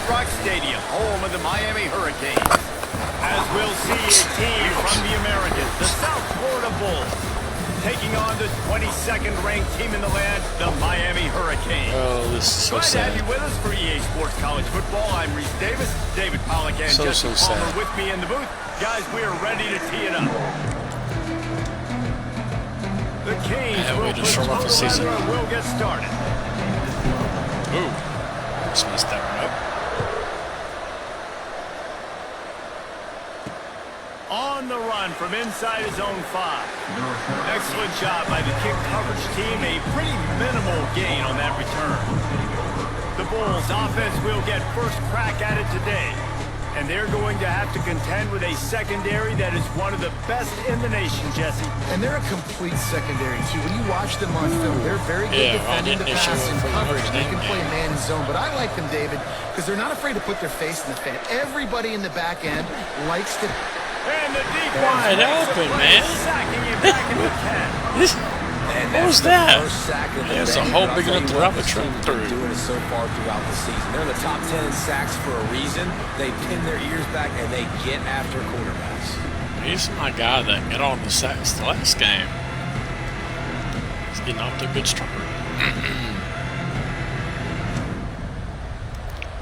Rock Stadium, home of the Miami Hurricanes. As we'll see a team from the Americas, the South Florida Bulls, taking on the 22nd ranked team in the land, the Miami Hurricanes. Oh, this is so Glad sad. to have you with us for EA Sports College Football. I'm Reese Davis, David Pollack, and Jesse Palmer with me in the booth. Guys, we are ready to tee it up. The Canes will put total and we'll get started. Ooh, just messed that one up. On the run from inside his own 5. Excellent job by the kick coverage team. A pretty minimal gain on that return. The Bulls offense will get first crack at it today. And they're going to have to contend with a secondary that is one of the best in the nation, Jesse. And they're a complete secondary, too. When you watch them on film, they're very good defending the pass and coverage. They can play man and zone. But I like them, David, because they're not afraid to put their face in the fan. Everybody in the back end likes to... And the deep wide open, man. Sacking it back in the 10. What was that? It's a hole big enough to wrap a truck through. Doing it so far throughout the season. They're in the top 10 in sacks for a reason. They pin their ears back and they get after quarterbacks. He's my guy that got on the sacks the last game. He's getting off to a good start.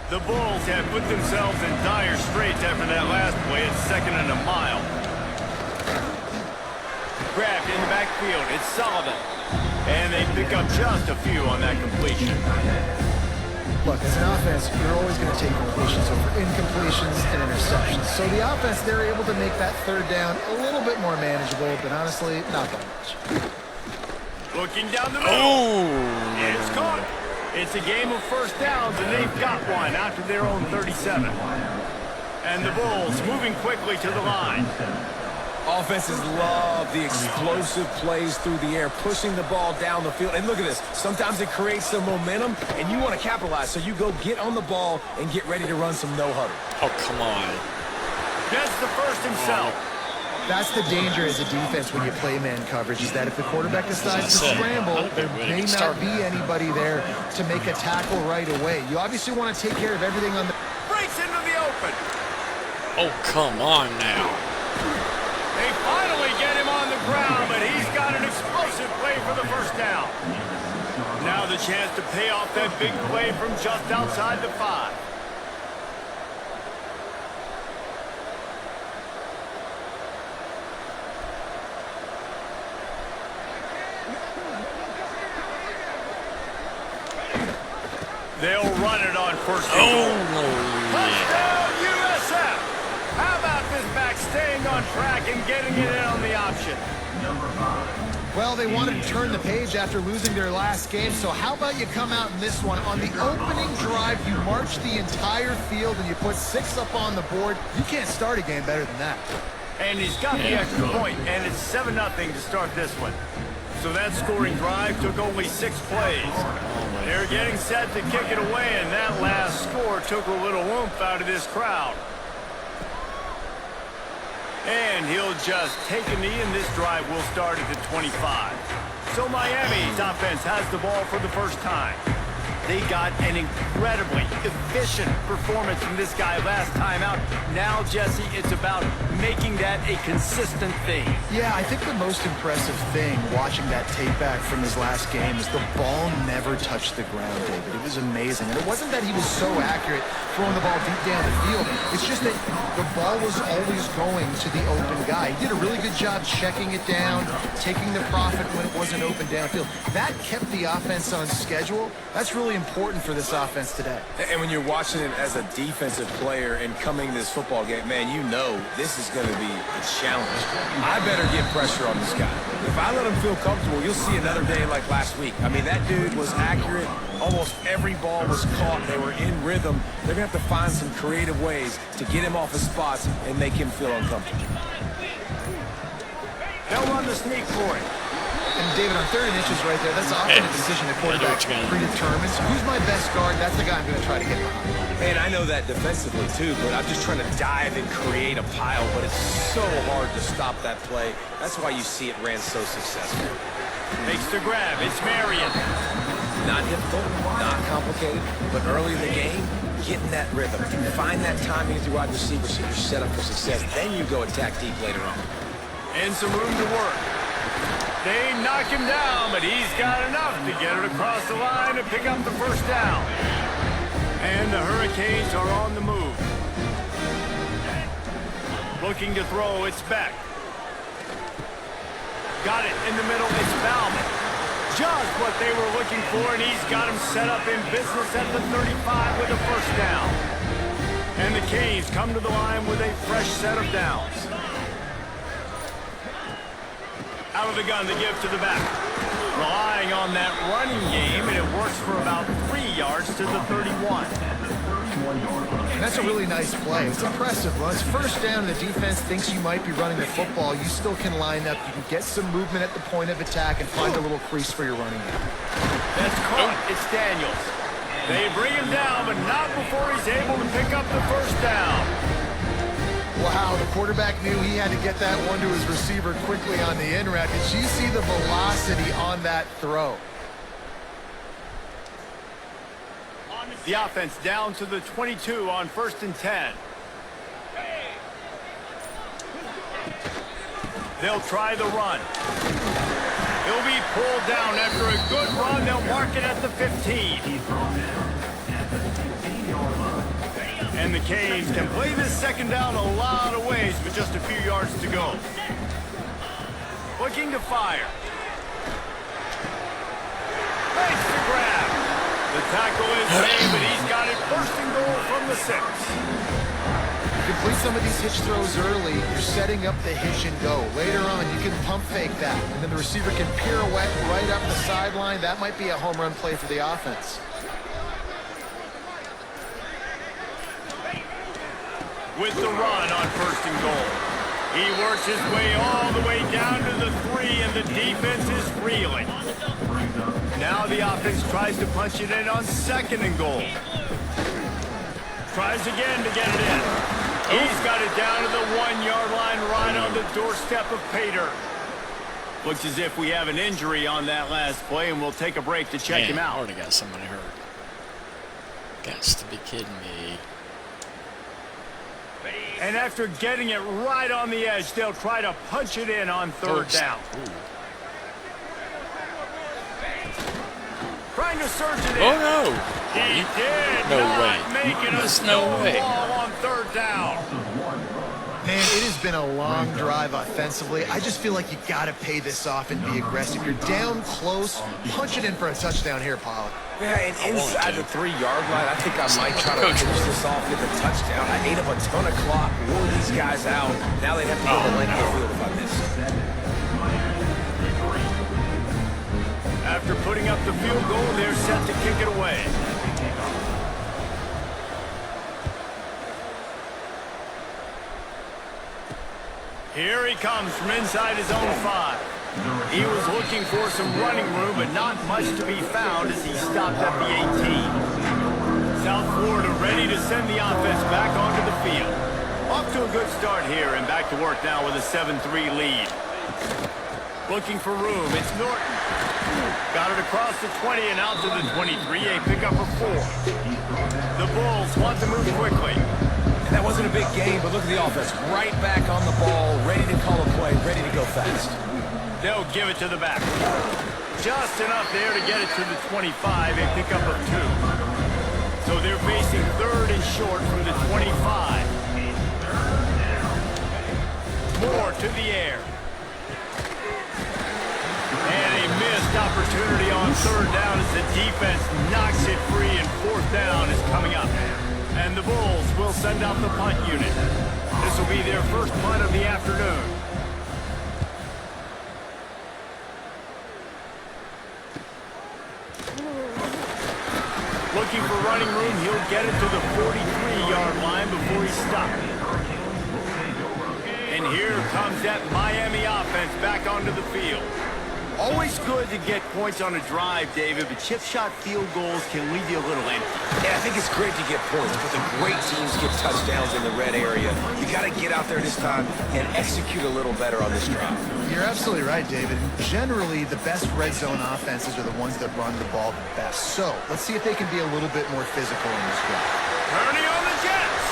The Bulls have put themselves in dire straits after that last play. It's 2nd and a mile. Grabbed in the backfield. It's Sullivan. And they pick up just a few on that completion. Look, as an offense, you're always going to take completions over incompletions and interceptions. So the offense, they're able to make that third down a little bit more manageable, but honestly, not that much. Looking down the middle. Oh! It's caught. It's a game of first downs, and they've got one after their own 37. And the Bulls moving quickly to the line. Offenses love the explosive plays through the air, pushing the ball down the field. And look at this. Sometimes it creates some momentum, and you want to capitalize. So you go get on the ball and get ready to run some no-huddle. Oh, come on. Gets the first himself. That's the danger as a defense when you play man coverage, is that if the quarterback decides to scramble, there may not be anybody there to make a tackle right away. You obviously want to take care of everything on the... Breaks into the open. Oh, come on now. They finally get him on the ground, but he's got an explosive play for the first down. Now the chance to pay off that big play from just outside the 5. They'll run it on first down. Oh, Touchdown, USF! How about this back staying on track and getting it in on the option? Well, they wanted to turn the page after losing their last game, so how about you come out in this one? On the opening drive, you march the entire field and you put 6 up on the board. You can't start a game better than that. And he's got the extra point, and it's 7-0 to start this one. So that scoring drive took only 6 plays. They're getting set to kick it away, and that last score took a little oomph out of this crowd. And he'll just take a knee, and this drive will start at the 25. So Miami's offense has the ball for the first time. They got an incredibly efficient performance from this guy last time out. Now, Jesse, it's about making that a consistent thing. Yeah, I think the most impressive thing watching that tape back from his last game is the ball never touched the ground, David. It was amazing. And it wasn't that he was so accurate throwing the ball deep down the field. It's just that the ball was always going to the open guy. He did a really good job checking it down, taking the profit when it wasn't open downfield. That kept the offense on schedule. That's really important for this offense today. And when you're watching it as a defensive player and coming this football game, man, you know this is going to be a challenge. I better get pressure on this guy. If I let him feel comfortable, you'll see another day like last week. I mean, that dude was accurate. Almost every ball was caught. They were in rhythm. They're going to have to find some creative ways to get him off his spots and make him feel uncomfortable. They'll run the sneak for it. And David, on 3rd and inches right there, that's often a decision the quarterback predetermines. Who's my best guard? That's the guy I'm going to try to get behind. And I know that defensively too, but I'm just trying to dive and create a pile, but it's so hard to stop that play. That's why you see it ran so successful. Makes the grab. It's Marion. Not difficult, not complicated, but early in the game, get in that rhythm, find that timing with your wide receiver so you're set up for success. Then you go attack deep later on. And some room to work. They knock him down, but he's got enough to get it across the line and pick up the first down. And the Hurricanes are on the move. Looking to throw, it's Beck. Got it in the middle, it's Bauman. Just what they were looking for, and he's got him set up in business at the 35 with a first down. And the Canes come to the line with a fresh set of downs. Out of the gun to give to the back. Relying on that running game, and it works for about 3 yards to the 31. And that's a really nice play. It's impressive. When it's first down and the defense thinks you might be running the football, you still can line up. You can get some movement at the point of attack and find a little crease for your running game. That's caught. It's Daniels. They bring him down, but not before he's able to pick up the first down. Wow, the quarterback knew he had to get that one to his receiver quickly on the in route. Did you see the velocity on that throw? The offense down to the 22 on 1st and 10. They'll try the run. He'll be pulled down after a good run. They'll mark it at the 15. And the Canes can play this second down a lot of ways with just a few yards to go. Looking to fire. Nice to grab. The tackle is made, but he's got it first and goal from the 6. Complete some of these hitch throws early. You're setting up the hitch and go. Later on, you can pump fake that, and then the receiver can pirouette right up the sideline. That might be a home run play for the offense. With the run on 1st and goal. He works his way all the way down to the 3, and the defense is reeling. Now the offense tries to punch it in on 2nd and goal. Tries again to get it in. He's got it down to the 1-yard line right on the doorstep of Pater. Looks as if we have an injury on that last play, and we'll take a break to check him out. Already got somebody hurt. Gots to be kidding me. And after getting it right on the edge, they'll try to punch it in on 3rd down. Ooh. Trying to surge it in. Oh, no. He did No not way. make it a There's no way. ball on 3rd down. Man, it has been a long drive offensively. I just feel like you got to pay this off and be aggressive. You're down close. Punch it in for a touchdown here, Pollock. Yeah, and inside the 3-yard line, I think I might try to finish this off with a touchdown. I ate up a ton of clock, wore these guys out. Now they have to go the length of the field if I miss. After putting up the field goal, they're set to kick it away. Here he comes from inside his own 5. He was looking for some running room, but not much to be found as he stopped at the 18. South Florida ready to send the offense back onto the field. Off to a good start here and back to work now with a 7-3 lead. Looking for room, it's Norton. Got it across the 20 and out to the 23, a pickup of 4. The Bulls want to move quickly. And that wasn't a big game, but look at the offense. Right back on the ball, ready to call a play, ready to go fast. They'll give it to the back. Just enough there to get it to the 25, a pickup of 2. So they're facing 3rd and short from the 25. Moore to the air. And a missed opportunity on 3rd down as the defense knocks it free, and 4th down is coming up. And the Bulls will send out the punt unit. This will be their first punt of the afternoon. Looking for running room, he'll get it to the 43-yard line before he stopped. And here comes that Miami offense back onto the field. Always good to get points on a drive, David, but chip shot field goals can leave you a little empty. Yeah, I think it's great to get points, but the great teams get touchdowns in the red area. You got to get out there this time and execute a little better on this drive. You're absolutely right, David. Generally, the best red zone offenses are the ones that run the ball the best. So let's see if they can be a little bit more physical in this drive. Turning on the Jets.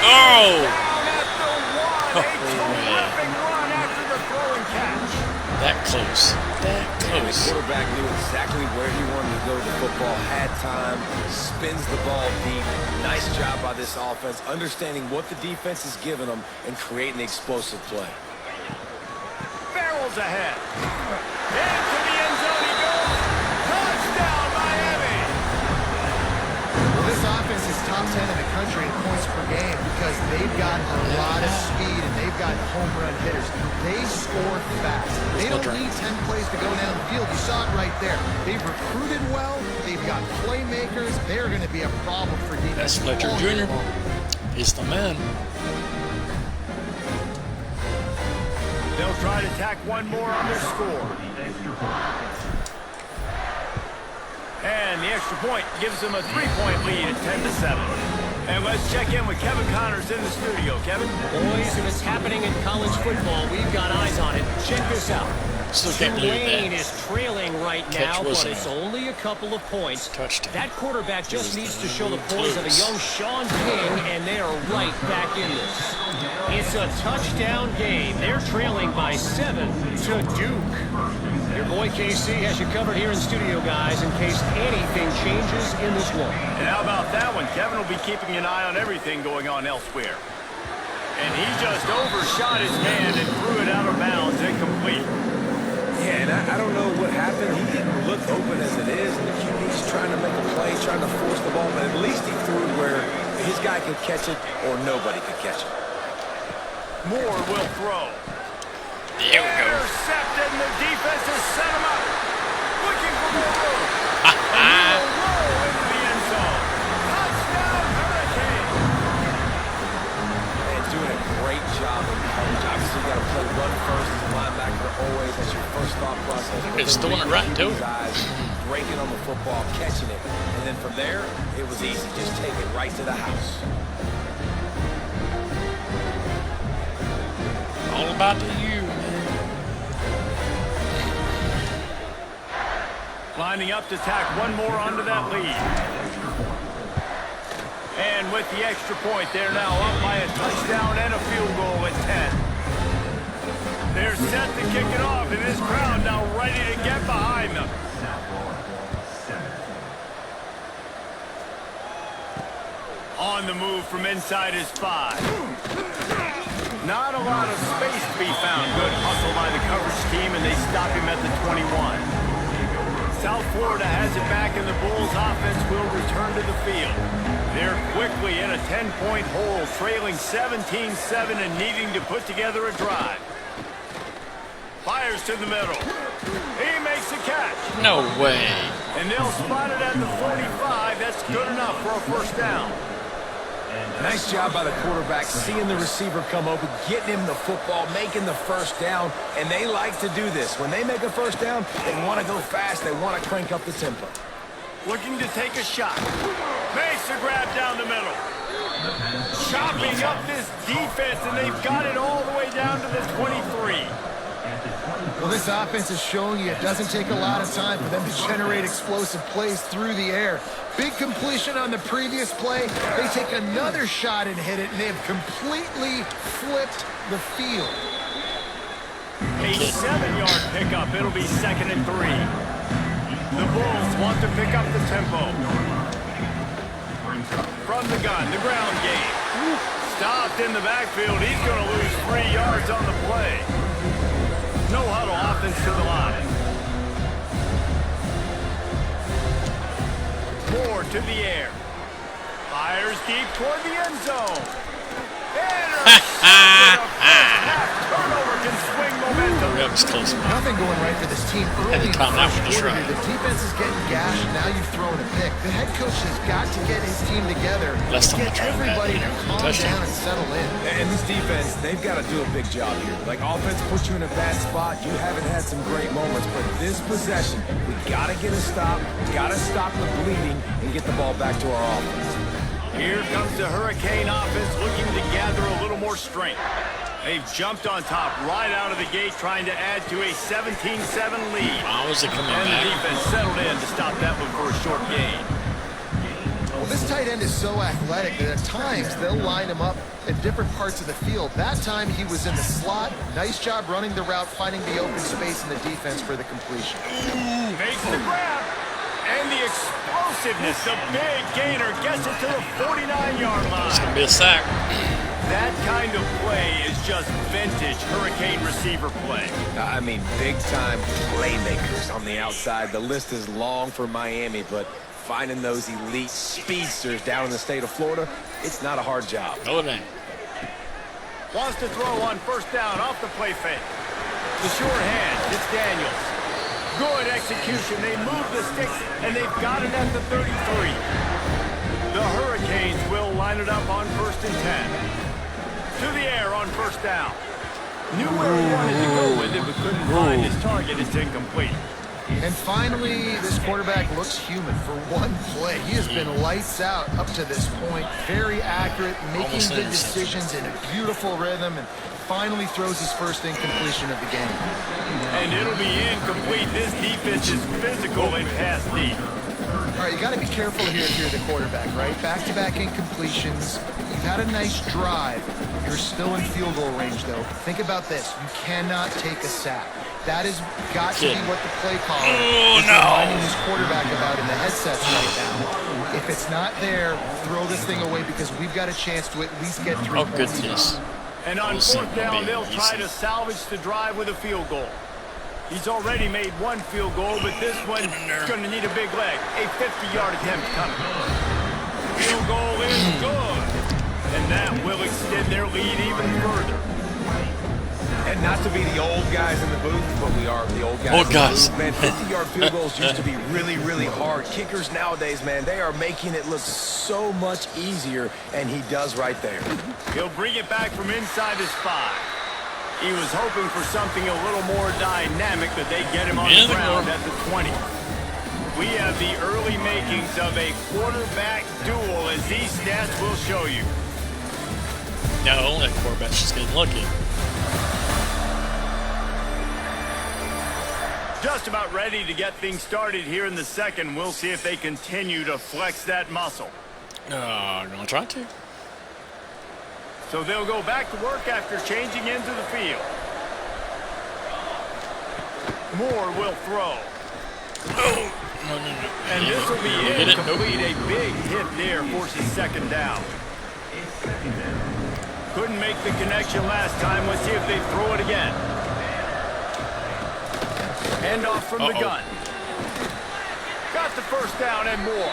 Oh! Down at the one. A terrific run after the throw and catch. That close. That The close. quarterback knew exactly where he wanted to go with the football, had time, spins the ball deep. Nice job by this offense, understanding what the defense is giving them and creating the explosive play. Barrels ahead. Into the end zone he goes. Touchdown, Miami. Well, this offense is top 10 in the country in points per game because they've got a lot of speed and they've got home run hitters. They score fast. They don't need 10 plays to go down the field. You saw it right there. They've recruited well. They've got playmakers. They're going to be a problem for defense. That's Fletcher Jr. He's the man. They'll try to tack one more on their score. And the extra point gives them a 3-point lead at 10-7. And let's check in with Kevin Connors in the studio. Kevin? Boys, if it's happening in college football, we've got eyes on it. Check this out. Still can't believe Tulane that. is trailing right Catch now, was but a it's only a couple of points. touchdown. That quarterback just was needs the to show the poise of a young Sean King, and they are right back in this. It's a touchdown game. They're trailing by 7 to Duke. Your boy KC has you covered here in studio, guys, in case anything changes in this one. And how about that one? Kevin will be keeping an eye on everything going on elsewhere. And he just overshot his man and threw it out of bounds, incomplete. Yeah, and I don't know what happened. He didn't look open as it is, and the QB's trying to make a play, trying to force the ball, but at least he threw it where his guy could catch it or nobody could catch it. Moore will throw. There we go. Intercepted, and the defense has set him up. Looking for more room. And he will roll into the end zone. Touchdown, Hurricane. And doing a great job in coverage. Obviously, you got to play run first as a linebacker always. That's your first thought process. It's doing it right, too. Guys breaking on the football, catching it. And then from there, it was easy. Just take it right to the house. All about you, man. Lining up to tack one more onto that lead. And with the extra point, they're now up by a touchdown and a field goal at 10. They're set to kick it off, and this crowd now ready to get behind them. On the move from inside his 5. Not a lot of space to be found. Good hustle by the coverage team, and they stop him at the 21. South Florida has it back, and the Bulls offense will return to the field. They're quickly in a 10-point hole, trailing 17-7 and needing to put together a drive. Fires to the middle. He makes a catch. No way. And they'll spot it at the 45. That's good enough for a first down. Nice job by the quarterback, seeing the receiver come open, getting him the football, making the first down, and they like to do this. When they make a first down, they want to go fast, they want to crank up the tempo. Looking to take a shot. Makes a grab down the middle. Chopping up this defense, and they've got it all the way down to the 23. Well, this offense is showing you it doesn't take a lot of time for them to generate explosive plays through the air. Big completion on the previous play. They take another shot and hit it, and they have completely flipped the field. A 7-yard pickup. It'll be 2nd and 3. The Bulls want to pick up the tempo. From the gun, the ground game. Stopped in the backfield. He's going to lose 3 yards on the play. No huddle, offense to the line. Moore to the air. Fires deep toward the end zone. Turnover can swing momentum. was close. Nothing going right for this team Had early to in the calm down first with this quarter. run. The defense is getting gashed, and now you've thrown a pick. The head coach has got to get his team together, Last time get I tried everybody to calm touchdown. down and settle in. And this defense, they've got to do a big job here. Like, offense puts you in a bad spot. You haven't had some great moments, but this possession, we got to get a stop, got to stop the bleeding, and get the ball back to our offense. Here comes the Hurricane offense looking to gather a little more strength. They've jumped on top right out of the gate, trying to add to a 17-7 lead. How is it coming And the back? defense settled in to stop that one for a short gain. Well, this tight end is so athletic that at times they'll line him up at different parts of the field. That time he was in the slot. Nice job running the route, finding the open space in the defense for the completion. Makes the grab. And the explosiveness, the big gainer gets it to the 49-yard line. It's going to be a sack. That kind of play is just vintage Hurricane receiver play. I mean, big-time playmakers on the outside. The list is long for Miami, but finding those elite speedsters down in the state of Florida, it's not a hard job. No, it ain't. Wants to throw on first down off the play fake. The short hand, it's Daniels. Good execution. They move the sticks, and they've got it at the 33. The Hurricanes will line it up on 1st and 10. To the air on first down. Knew where he wanted to go with it, but couldn't find his target. It's incomplete. And finally, this quarterback looks human for one play. He has been lights out up to this point. Very accurate, making Almost good intercepted. decisions in a beautiful rhythm, and finally throws his first incompletion of the game. And it'll be incomplete. This defense is physical and pass deep. All right, you got to be careful here if you're the quarterback, right? Back-to-back incompletions. You've had a nice drive. You're still in field goal range, though. Think about this. You cannot take a sack. That has got to be what the play caller is reminding his quarterback about in the headsets right now. If it's not there, throw this thing away because we've got a chance to at least get 3 Oh, points. goodness. And on This fourth will down, be they'll try easy. to salvage the drive with a field goal. He's already made one field goal, but this one's going to need a big leg. A 50-yard attempt coming. Field goal is good. And that will extend their lead even further. And not to be the old guys in the booth, but we are the old guys. Old in guys. the booth. Man, 50-yard field goals used to be really, really hard. Kickers nowadays, man, they are making it look so much easier, and he does right there. He'll bring it back from inside his 5. He was hoping for something a little more dynamic, but they get him on the ground at the 20. We have the early makings of a quarterback duel, as these stats will show you. No, that quarterback's just getting lucky. Just about ready to get things started here in the second. We'll see if they continue to flex that muscle. I'm going to try to. So they'll go back to work after changing into the field. Moore will throw. No. And this will be Get it? incomplete. A big hit there forces second down. Couldn't make the connection last time. Let's see if they throw it again. Handoff from the gun. Got the first down and more.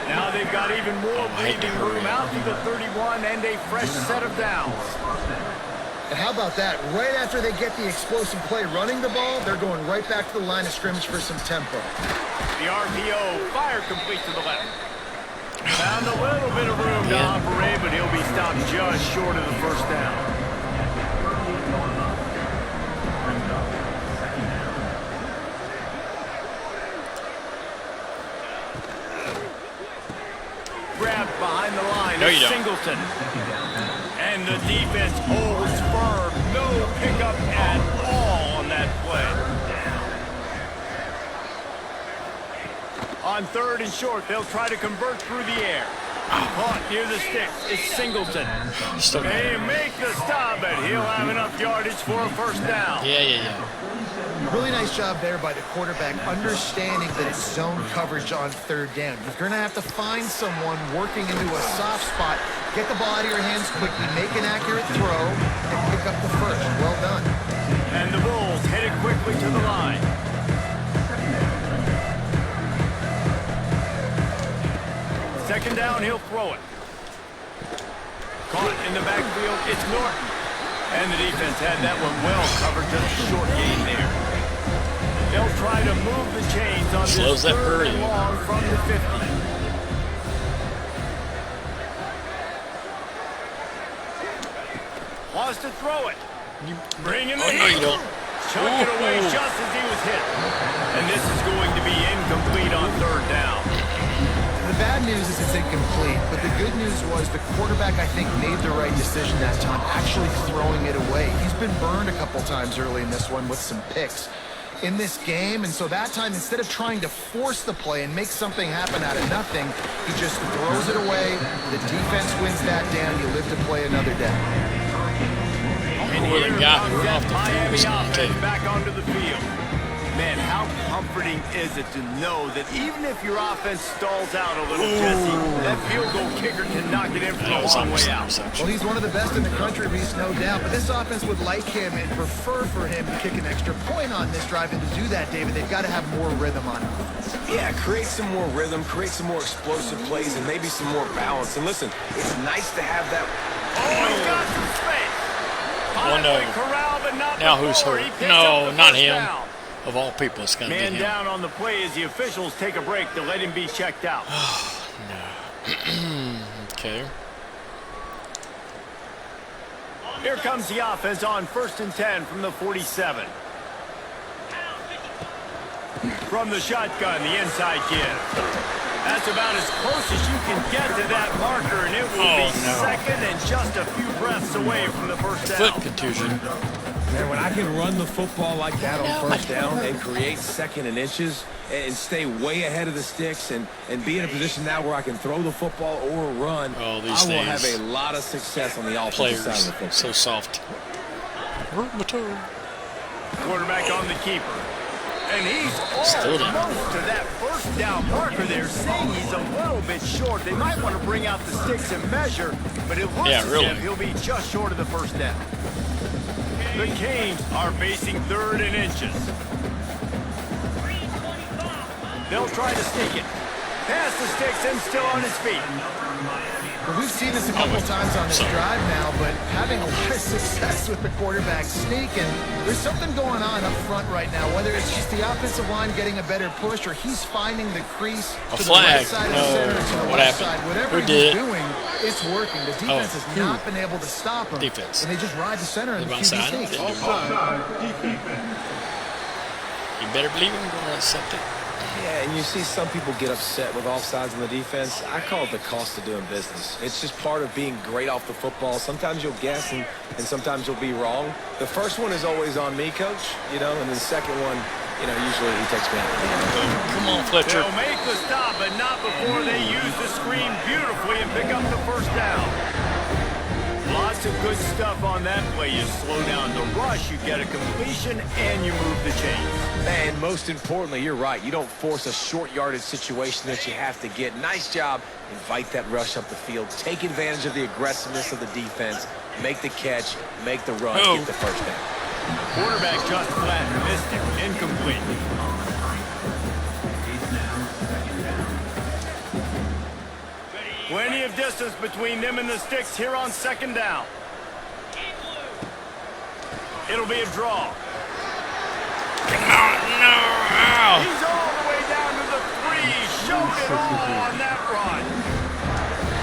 Now they've got even more breathing room out to the 31 and a fresh set of downs. And how about that? Right after they get the explosive play running the ball, they're going right back to the line of scrimmage for some tempo. The RPO fire complete to the left. Found a little bit of room to operate, but he'll be stopped just short of the first down. Grabbed behind the line. No, you don't. Singleton. And the defense holds firm. No pickup at all on that play. On third and short, they'll try to convert through the air. Caught near the sticks. It's Singleton. They make the stop, but he'll have enough yardage for a first down. Yeah. Really nice job there by the quarterback, understanding that it's zone coverage on third down. You're going to have to find someone working into a soft spot, get the ball out of your hands quickly, make an accurate throw, and pick up the first. Well done. And the Bulls headed quickly to the line. Second down, he'll throw it. Caught in the backfield, it's Norton. And the defense had that one well covered to the short try to move the chains on Slows this that third hurry. and long from the 50. Wants to throw it. Bring in the no, you don't. Chuck it away just as he was hit. And this is going to be incomplete on third down. The bad news is it's incomplete, but the good news was the quarterback, I think, made the right decision that time, actually throwing it away. He's been burned a couple times early in this one with some picks in this game, and so that time, instead of trying to force the play and make something happen out of nothing, he just throws it away. The defense wins that down. You live to play another day. And Where here the guy comes who that off the Miami field is gonna offense take. back onto the field. Man, how comforting is it to know that even if your offense stalls out a little, Jesse, that field goal kicker can knock it in from That a was long almost way an out. interception. Well, he's one of the best in the country, Reese, no doubt. But this offense would like him and prefer for him to kick an extra point on this drive. And to do that, David, they've got to have more rhythm on offense. Yeah, create some more rhythm, create some more explosive plays, and maybe some more balance. And listen, it's nice to have that. Oh, he's got some space. Oh, no. Finally corralled, but not Now who's before. hurt? He picks No, up the not first him. down. Of all people, it's going to be Man him. down on the play as the officials take a break to let him be checked out. Okay. Here comes the offense on 1st and 10 from the 47. From the shotgun, the inside give. That's about as close as you can get to that marker, and it will be second and just a few breaths away from the first down. Foot contusion. Man, when I can run the football like that on first down and create second and inches and stay way ahead of the sticks and be in a position now where I can throw the football or run, Oh, I these will have days. a lot of success on the offensive Players, side of the football. so soft. Hurt my toe. Quarterback on the keeper. And he's Still down. almost to that first down marker there, saying he's a little bit short. They might want to bring out the sticks and measure, but it looks as really. if he'll be just short of the first down. The Canes are facing 3rd and inches. They'll try to sneak it. Past the sticks and still on his feet. Well, we've seen this a couple times on this drive now, but having a lot of success with the quarterback sneak, and there's something going on up front right now, whether it's just the offensive line getting a better push or he's finding the crease A to flag. the right side of the center, to the What left happened? side. Whatever Who he's did it? doing, it's working. The defense has who? not been able to stop him. Defense. And they just ride the center and the About QB side? sneaks. You better believe I'm going to accept it. Yeah, and you see some people get upset with offsides on the defense. I call it the cost of doing business. It's just part of being great off the football. Sometimes you'll guess and sometimes you'll be wrong. The first one is always on me, Coach, and the second one, usually he takes me out. Come on, Fletcher. They'll make the stop, but not before they use the screen beautifully and pick up the first down. Lots of good stuff on that play. You slow down the rush, you get a completion, and you move the chains. And most importantly, you're right. You don't force a short yardage situation that you have to get. Nice job. Invite that rush up the field. Take advantage of the aggressiveness of the defense. Make the catch. Make the run. Get the first down. Quarterback just flat. Missed it. Incomplete. Plenty of distance between them and the sticks here on 2nd down. It'll be a draw. He's all the way down to the 3. Showed it all on that run.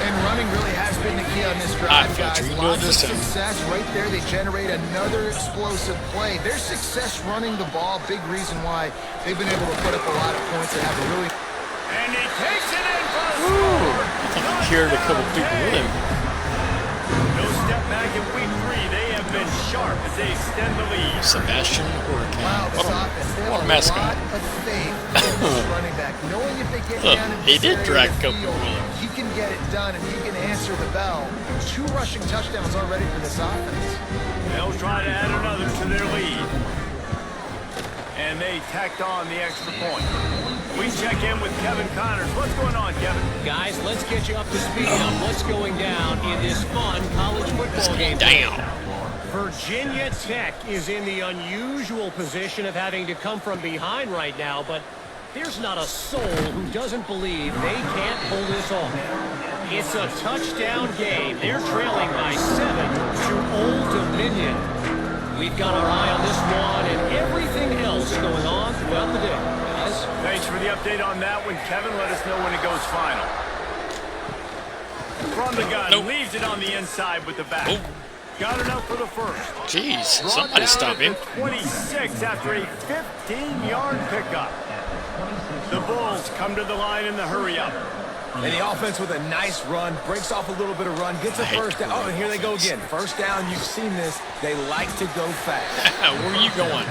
And running really has been the key on this drive, Ah, guys. Fletcher, you Lots know of this time. success right there. They generate another explosive play. Their success running the ball, big reason why they've been able to put up a lot of points and have a really... And he takes it in for the score. I think he carried a couple people with him. No step back in week 3. They have been sharp as they extend the lead. Sebastian Hurricane. Wow, this What offense, they what a have a mascot. lot of faith in this running back. Knowing if they get Look, down in he this did area drag of a the couple field, with him. he can get it done and he can answer the bell. 2 rushing touchdowns already for this offense. They'll try to add another to their lead. And they tacked on the extra point. We check in with Kevin Connors. What's going on, Kevin? Guys, let's get you up to speed on what's going down in this fun college football game. Down. Virginia Tech is in the unusual position of having to come from behind right now, but there's not a soul who doesn't believe they can't pull this off. It's a touchdown game. They're trailing by 7 to Old Dominion. We've got our eye on this one and everything else going on throughout the day. update on that one, Kevin. Let us know when it goes final. From the gun, leaves it on the inside with the back. Got enough for the first. Jeez, somebody stop him. 26 after a 15-yard pickup. The Bulls come to the line in the hurry-up. And the offense with a nice run, breaks off a little bit of run, gets a first down. Oh, and here they go again. First down, you've seen this. They like to go fast. Where are you going?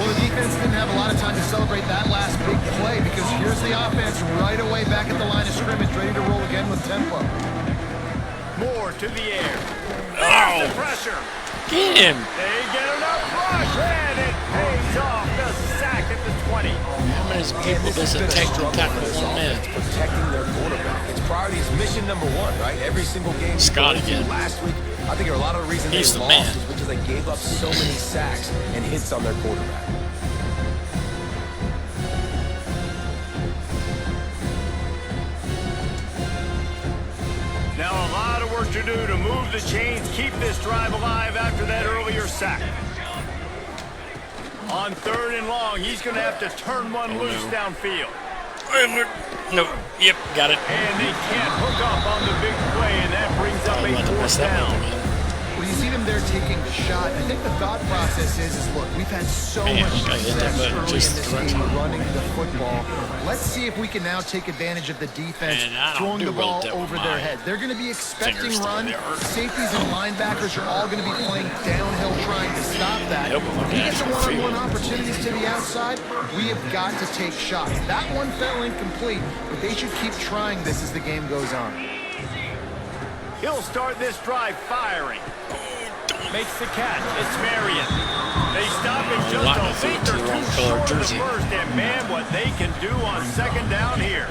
Well, the defense didn't have a lot of time to celebrate that last big play because here's the offense right away back at the line of scrimmage, ready to roll again with tempo. More to the air. Oh, the pressure. Get him. They get enough rush, and it pays off. The sack at the 20. How many people does it take to tackle one man? Protecting their quarterback. Its priority is mission number one, right? Every single game. Scott again. Last week, I think a lot of the reason they lost is because they gave up so many sacks and hits on their quarterback. Now a lot of work to do to move the chains, keep this drive alive after that earlier sack. On 3rd and long, he's going to have to turn one loose downfield. No, yep, got it. And they can't hook up on the big play, and that brings up a 4th down. Well, you see them there taking the shot. I think the thought process is look, we've had so much success early in this game running the football. Let's see if we can now take advantage of the defense throwing the ball over their head. They're going to be expecting run. Safeties and linebackers are all going to be playing downhill trying to stop that. If we get some one-on-one opportunities to the outside, we have got to take shots. That one fell incomplete, but they should keep trying this as the game goes on. He'll start this drive firing. Makes the catch. It's Marion. They stop it just a feet or two short of the first. And man, what they can do on 2nd down here.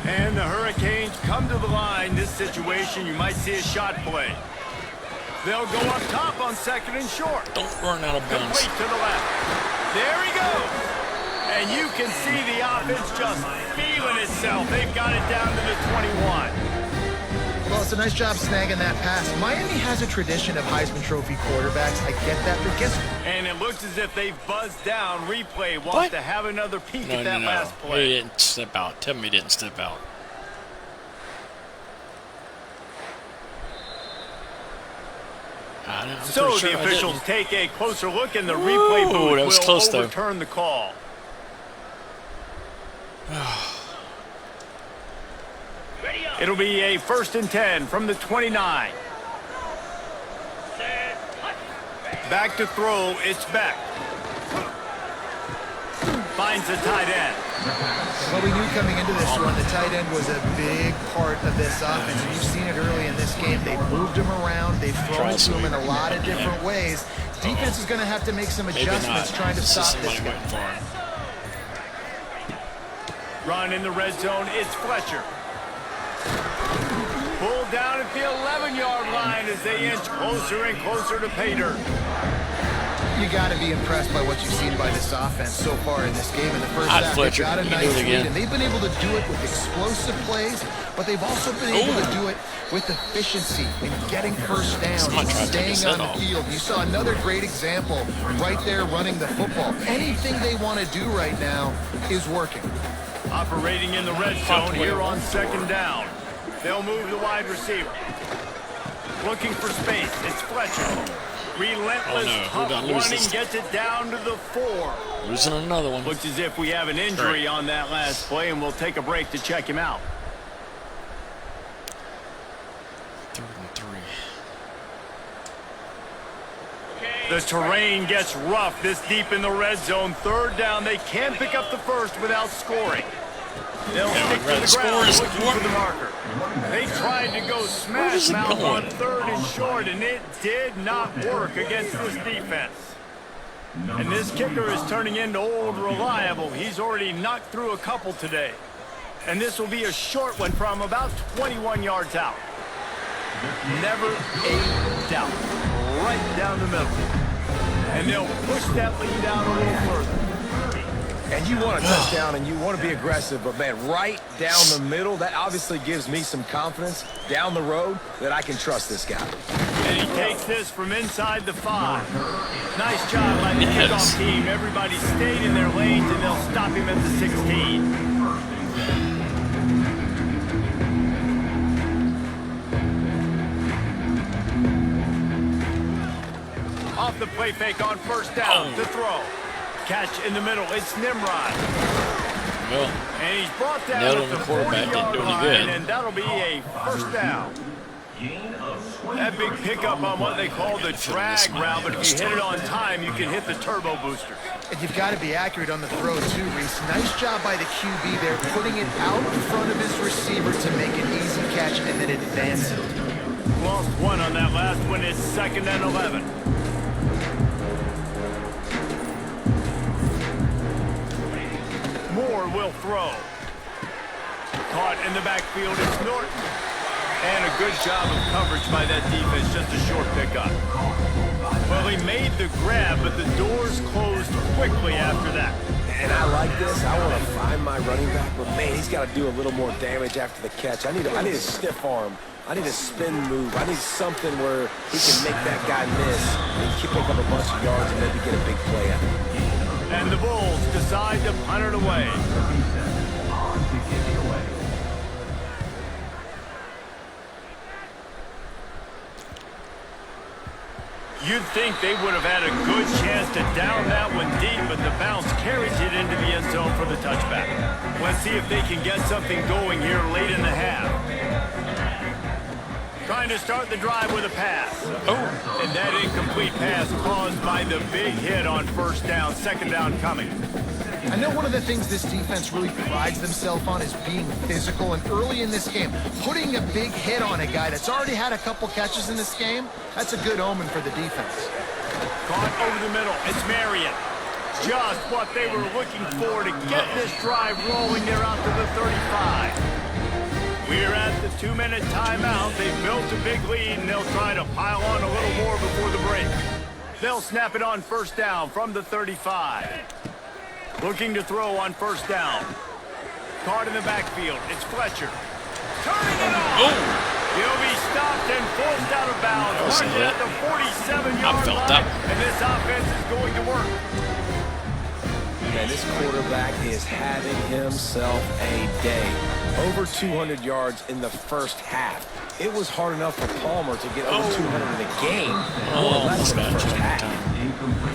And the Hurricanes come to the line. This situation, you might see a shot play. They'll go up top on 2nd and short. Don't run out of bounds. Complete to the left. There he goes. And you can see the offense just feeling itself. They've got it down to the 21. Well, it's a nice job snagging that pass. Miami has a tradition of Heisman Trophy quarterbacks. I get that, but guess what? And it looks as if they've buzzed down. Replay wants to have another peek at that last play. He didn't step out. Tell me he didn't step out. So the officials take a closer look, and the replay booth will overturn the call. It'll be a 1st and 10 from the 29. Back to throw, it's Beck. Finds the tight end. Well, we knew coming into this one, the tight end was a big part of this offense. And you've seen it early in this game. They've moved him around. They've thrown to him in a lot of different ways. Defense is going to have to make some adjustments trying to stop this guy. Run in the red zone, it's Fletcher. Pulled down at the 11-yard line as they inch closer and closer to pay dirt. You got to be impressed by what you've seen by this offense so far in this game. In the first half, they've got a nice lead, and they've been able to do it with explosive plays, but they've also been able to do it with efficiency and getting first down and staying on the field. You saw another great example right there running the football. Anything they want to do right now is working. Operating in the red zone here on 2nd down. They'll move the wide receiver. Looking for space. It's Fletcher. Relentless tough running gets it down to the 4. Losing another one. Looks as if we have an injury on that last play, and we'll take a break to check him out. 3rd and 3. The terrain gets rough this deep in the red zone. 3rd down. They can pick up the first without scoring. They'll stick to the ground looking for the marker. They tried to go smash mouth on 3rd and short, and it did not work against this defense. And this kicker is turning into old reliable. He's already knocked through a couple today. And this will be a short one from about 21 yards out. Never a doubt. Right down the middle. And they'll push that lead down a little further. And you want a touchdown and you want to be aggressive, but man, right down the middle, that obviously gives me some confidence down the road that I can trust this guy. And he takes this from inside the 5. Nice job by the kickoff team. Everybody stayed in their lanes, and they'll stop him at the 16. Off the play fake on first down to throw. Catch in the middle. It's Nimrod. Well, And he's brought down nailed at on the the quarterback, didn't 40-yard do any line, good. and that'll be a first down. That big pickup on what they call the drag route, but if you hit it on time, you can hit the turbo booster. And you've got to be accurate on the throw, too, Reese. Nice job by the QB there, putting it out in front of his receiver to make an easy catch and then advance it. Lost one on that last one. It's 2nd and 11. Moore will throw. Caught in the backfield. It's Norton. And a good job of coverage by that defense. Just a short pickup. Well, he made the grab, but the doors closed quickly after that. And I like this. I want to find my running back, but man, he's got to do a little more damage after the catch. I need a stiff arm. I need a spin move. I need something where he can make that guy miss and pick up a bunch of yards and maybe get a big play out of it. And the Bulls decide to punt it away. You'd think they would have had a good chance to down that one deep, but the bounce carries it into the end zone for the touchback. Let's see if they can get something going here late in the half. Trying to start the drive with a pass. And that incomplete pass caused by the big hit on first down, 2nd down coming. I know one of the things this defense really prides themselves on is being physical, and early in this game, putting a big hit on a guy that's already had a couple catches in this game, that's a good omen for the defense. Caught over the middle. It's Marion. Just what they were looking for to get this drive rolling. They're out to the 35. We're at the 2-minute timeout. They built a big lead, and they'll try to pile on a little more before the break. They'll snap it on first down from the 35. Looking to throw on first down. Caught in the backfield. It's Fletcher. Turning it on. He'll be stopped and forced out of bounds. Marked at the 47-yard line. And this offense is going to work. Man, this quarterback is having himself a day. Over 200 yards in the first half. It was hard enough for Palmer to get over 200 in a game. More or less in the first half.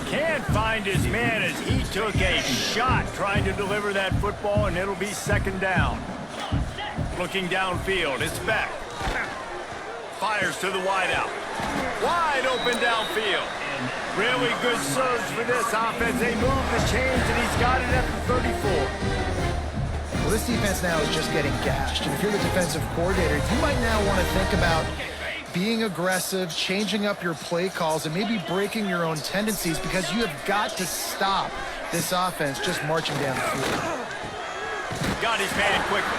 Can't find his man as he took a shot trying to deliver that football, and it'll be 2nd down. Looking downfield, it's Beck. Fires to the wideout. Wide open downfield. Really good surge for this offense. They move the chains, and he's got it at the 34. Well, this defense now is just getting gashed, and if you're the defensive coordinator, you might now want to think about being aggressive, changing up your play calls, and maybe breaking your own tendencies, because you have got to stop this offense just marching down the field. Got his man quickly.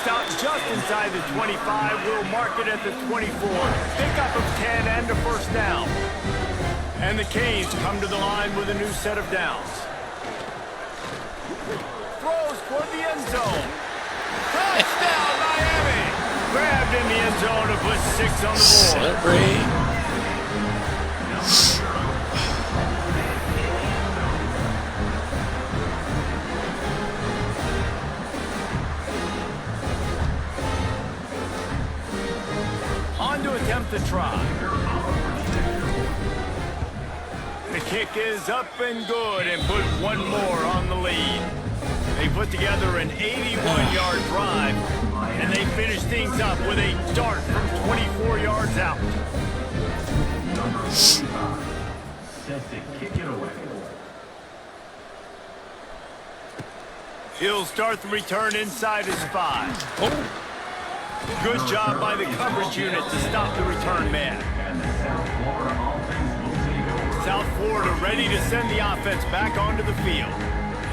Stopped just inside the 25. We'll mark it at the 24. Pickup of 10 and a first down. And the Canes come to the line with a new set of downs. Throws toward the end zone. Touchdown, Miami! Grabbed in the end zone to put 6 on the board. Celebrate. On to attempt the try. The kick is up and good and put one more on the lead. They put together an 81-yard drive, and they finish things up with a dart from 24 yards out. He'll start the return inside his 5. Good job by the coverage unit to stop the return man. South Florida ready to send the offense back onto the field.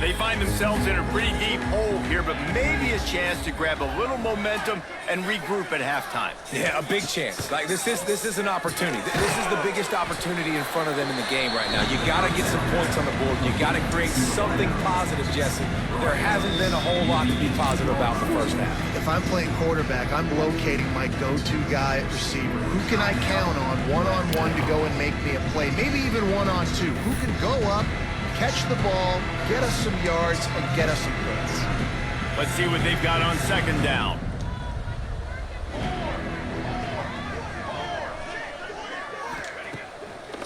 They find themselves in a pretty deep hole here, but maybe a chance to grab a little momentum and regroup at halftime. Yeah, a big chance. Like this is an opportunity. This is the biggest opportunity in front of them in the game right now. You got to get some points on the board. You got to create something positive, Jesse. There hasn't been a whole lot to be positive about in the first half. If I'm playing quarterback, I'm locating my go-to guy at receiver. Who can I count on one-on-one to go and make me a play? Maybe even one-on-two. Who can go up, catch the ball, get us some yards, and get us some points? Let's see what they've got on second down.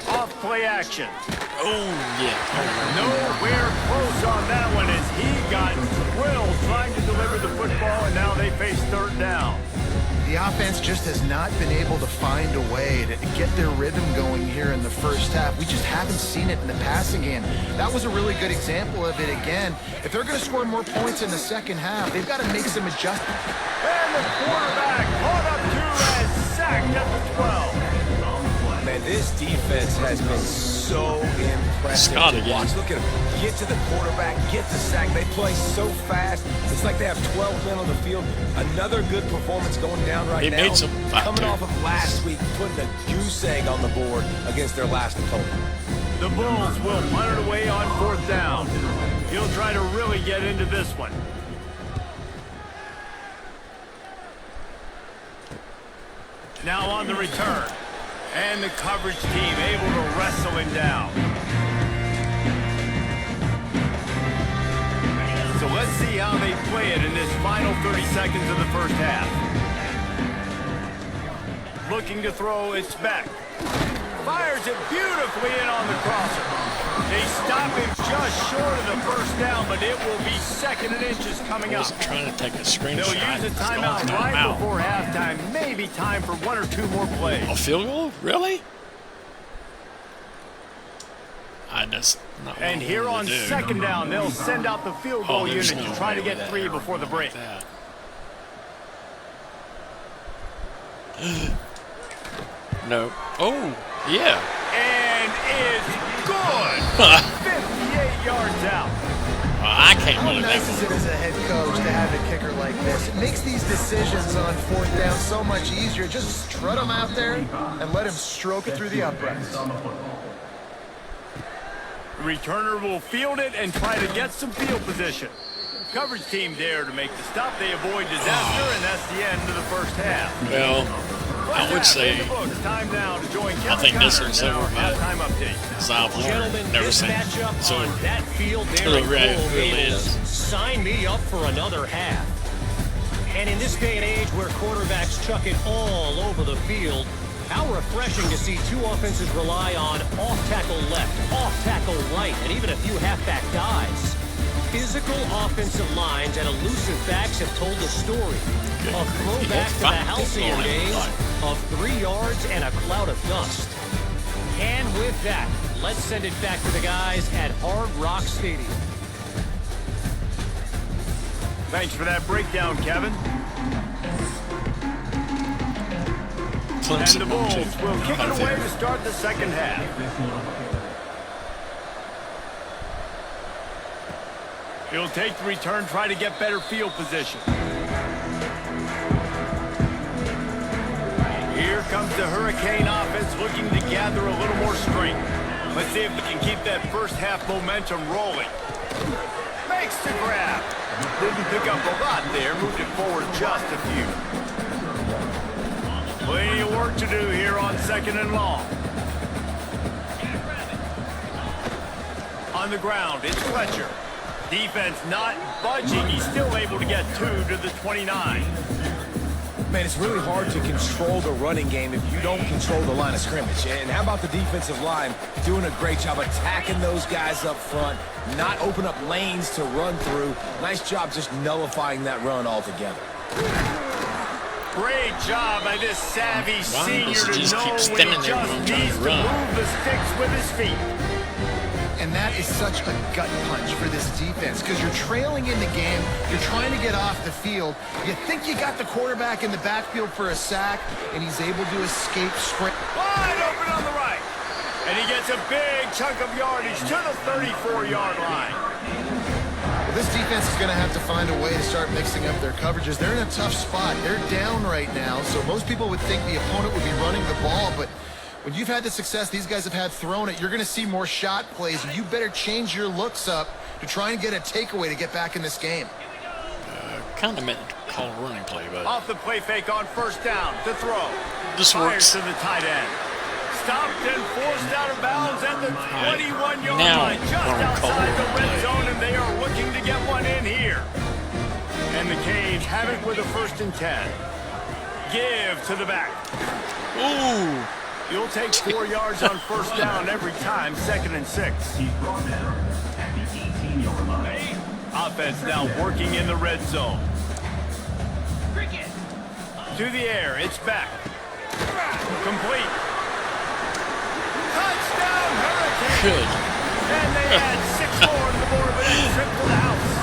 Off play action. Oh, yeah. Nowhere close on that one as he got drilled trying to deliver the football, and now they face third down. The offense just has not been able to find a way to get their rhythm going here in the first half. We just haven't seen it in the passing game. That was a really good example of it again. If they're going to score more points in the second half, they've got to make some adjustments. And the quarterback caught up to and sacked at the 12. Man, this defense has been so impressive Scott to again. watch. Look at them. Get to the quarterback, get the sack. They play so fast. It's like they have 12 men on the field. Another good performance going down right He now. made some Coming off of last week, putting a goose egg on the board against their last opponent. The Bulls will punt it away on fourth down. He'll try to really get into this one. Now on the return. And the coverage team able to wrestle him down. So let's see how they play it in this final 30 seconds of the first half. Looking to throw, it's back. Fires it beautifully in on the crosser. They stop him just short of the first down, but it will be second and inches coming I up. was trying to take a screenshot. They'll use a It's going timeout right timeout. before halftime. Maybe time for one or two more plays. A field goal? Really? That's not what And I here wanted on to do. second down, they'll send out the field Oh, goal there's unit no to try to way get with three that. before the break. Like no. Oh, yeah. And it's good. 58 yards out. I can't How believe nice that. is it as a head coach to have a kicker like this? It makes these decisions on fourth down so much easier. Just strut him out there and let him stroke it through the uprights. Returner will field it and try to get some field position. Coverage team there to make the stop. They avoid disaster, and that's the end of the first half. Well, I would say Time now to join I think this Kevin one's Connor in over, our but halftime update. I've Gentlemen, learned. Never this seen matchup so on that field there really, in really Coral is. Gables, sign me up for another half. And in this day and age where quarterbacks chuck it all over the field, how refreshing to see two offenses rely on off-tackle left, off-tackle right, and even a few halfback dives. Physical offensive lines and elusive backs have told the story. A throwback to the halcyon days of 3 yards and a cloud of dust. And with that, let's send it back to the guys at Hard Rock Stadium. Thanks for that breakdown, Kevin. And the Bulls will kick it away to start the second half. He'll take the return, try to get better field position. Here comes the Hurricane offense looking to gather a little more strength. Let's see if we can keep that first half momentum rolling. Makes the grab. Didn't pick up a lot there, moved it forward just a few. Plenty of work to do here on second and long. On the ground, it's Fletcher. Defense not budging. He's still able to get 2 to the 29. Man, it's really hard to control the running game if you don't control the line of scrimmage. And how about the defensive line doing a great job attacking those guys up front, not open up lanes to run through. Nice job just nullifying that run altogether. Great job by this savvy senior does he to just know keep when standing he there just when I'm trying needs to to run? move the sticks with his feet. And that is such a gut punch for this defense because you're trailing in the game. You're trying to get off the field. You think you got the quarterback in the backfield for a sack, and he's able to escape sprint. Wide open on the right. And he gets a big chunk of yardage to the 34-yard line. Well, this defense is going to have to find a way to start mixing up their coverages. They're in a tough spot. They're down right now, so most people would think the opponent would be running the ball, but when you've had the success these guys have had throwing it, you're going to see more shot plays. You better change your looks up to try and get a takeaway to get back in this game. Kind of meant to call a running play, but Off the play fake on first down to throw. this Fires works. to the tight end. Stopped and forced out of bounds at the 21-yard Now line, just we're gonna call outside a the run red play. zone, and they are looking to get one in here. And the Canes have it with a 1st and 10. Give to the back. Ooh, You'll take 4 yards on first down every time, 2nd and 6. Offense now working in the red zone. To the air, it's back. Complete. Touchdown, Hurricane! good. And they add 6 more to the board with a trip to the house.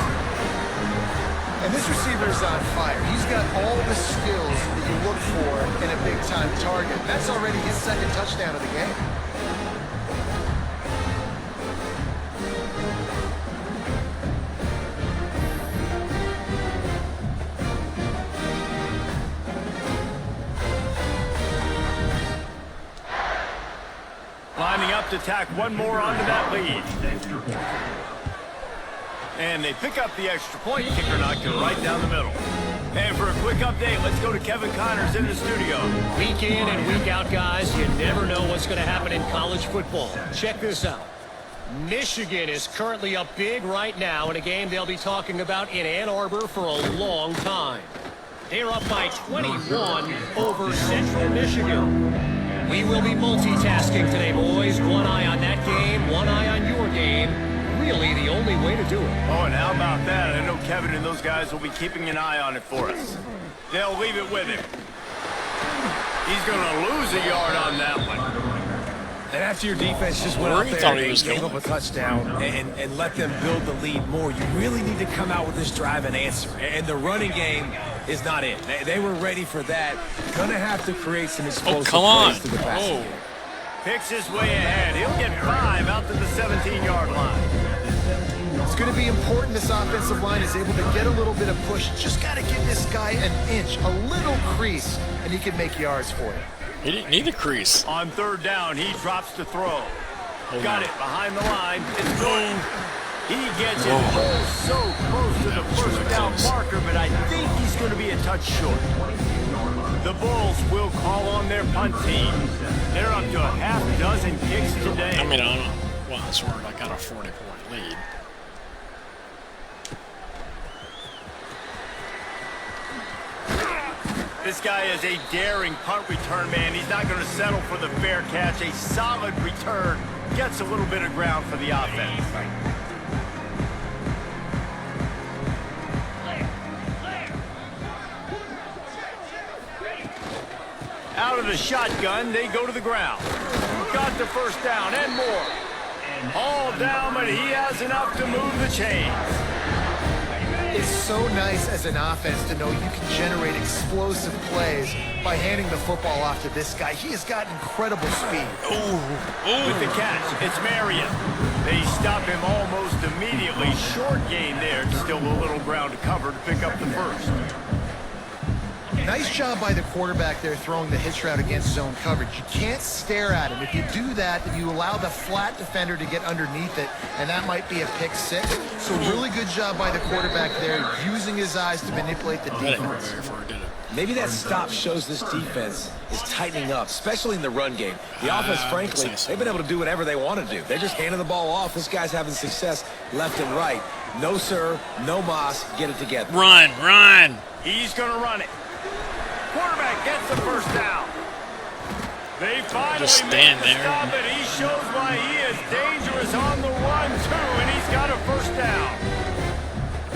And this receiver is on fire. He's got all the skills that you look for in a big-time target. That's already his 2nd touchdown of the game. Lining up to tack one more onto that lead. And they pick up the extra point. Kicker knocked it right down the middle. And for a quick update, let's go to Kevin Connors in the studio. Week in and week out, guys, you never know what's going to happen in college football. Check this out. Michigan is currently up big right now in a game they'll be talking about in Ann Arbor for a long time. They're up by 21 over Central Michigan. We will be multitasking today, boys. One eye on that game, one eye on your game. Really the only way to do it. Oh, and how about that? I know Kevin and those guys will be keeping an eye on it for us. They'll leave it with him. He's going to lose a yard on that one. And after your defense just went Where out he there thought he and was gave going. up a touchdown and let them build the lead more, you really need to come out with this drive and answer. And the running game is not it. They were ready for that. Gonna have to create some explosive come on. plays to the passing Oh. game. Picks his way ahead. He'll get 5 out to the 17-yard line. It's going to be important this offensive line is able to get a little bit of push. Just got to give this guy an inch, a little crease, and he can make yards for you. He didn't need the crease. On 3rd down, he drops to throw. Oh, Got no. it behind the line. It's good. He gets it so close to the was really first down close. marker, but I think he's going to be a touch short. The Bulls will call on their punt team. They're up to a half dozen kicks today. I mean, I don't know. Well, that's where I got a 40-point lead. This guy is a daring punt return man. He's not going to settle for the fair catch. A solid return gets a little bit of ground for the offense. Out of the shotgun, they go to the ground. Got the first down and more. All down, but he has enough to move the chains. It's so nice as an offense to know you can generate explosive plays by handing the football off to this guy. He has got incredible speed. With the catch, it's Marion. They stop him almost immediately. Short gain there. Still a little ground to cover to pick up the first. Nice job by the quarterback there throwing the hitch route against zone coverage. You can't stare at him. If you do that, then you allow the flat defender to get underneath it, and that might be a pick six. So really good job by the quarterback there, using his eyes to manipulate the defense. Maybe that stop shows this defense is tightening up, especially in the run game. The offense, frankly, they've been able to do whatever they want to do. They're just handing the ball off. This guy's having success left and right. No, sir, no Moss. Get it together. Run, run. He's going to run it. Quarterback gets the first down. They finally Just make stand the there. stop, and he shows why he is dangerous on the run, too, and he's got a first down.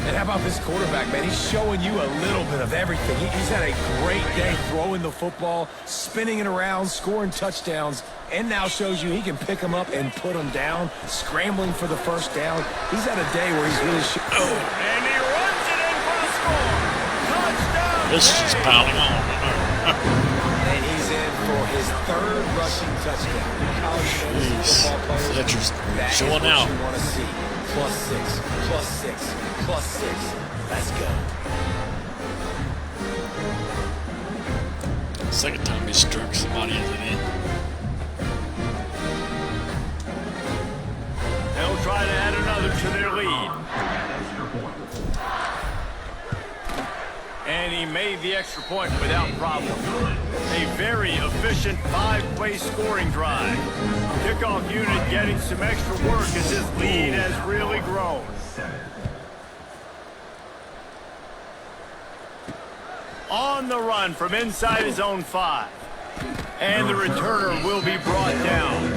And how about this quarterback, man? He's showing you a little bit of everything. He's had a great day throwing the football, spinning it around, scoring touchdowns, and now shows you he can pick them up and put them down, scrambling for the first down. He's had a day where he's really And he runs it in for the score. Touchdown. This is just piling on. And he's in for his third rushing touchdown. College fantasy football players, That's just that is showing what out. you want to see. +6, +6, +6. Let's go. Second time he struck somebody at the end. They'll try to add another to their lead. And he made the extra point without problem. A very efficient 5-play scoring drive. Kickoff unit getting some extra work as his lead has really grown. On the run from inside his own 5. And the returner will be brought down.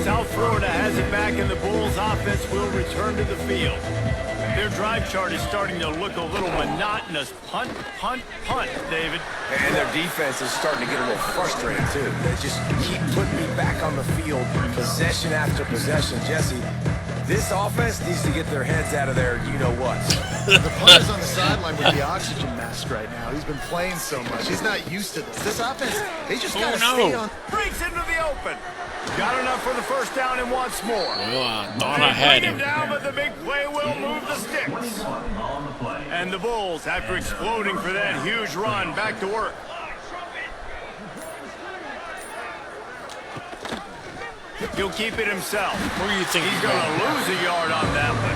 South Florida has it back, and the Bulls offense will return to the field. Their drive chart is starting to look a little monotonous. Punt, punt, punt, David. And their defense is starting to get a little frustrated, too. They just keep putting me back on the field, possession after possession. Jesse, this offense needs to get their heads out of there, you-know-what. The punter's on the sideline with the oxygen mask right now. He's been playing so much. He's not used to this. This offense, they just got to stay on. Breaks into the open. Got enough for the first down and wants more. Well, I thought I had him. Down, but the big play will move the sticks. And the Bulls, after exploding for that huge run, back to work. He'll keep it himself. Where do you think He's going to lose a yard on that one.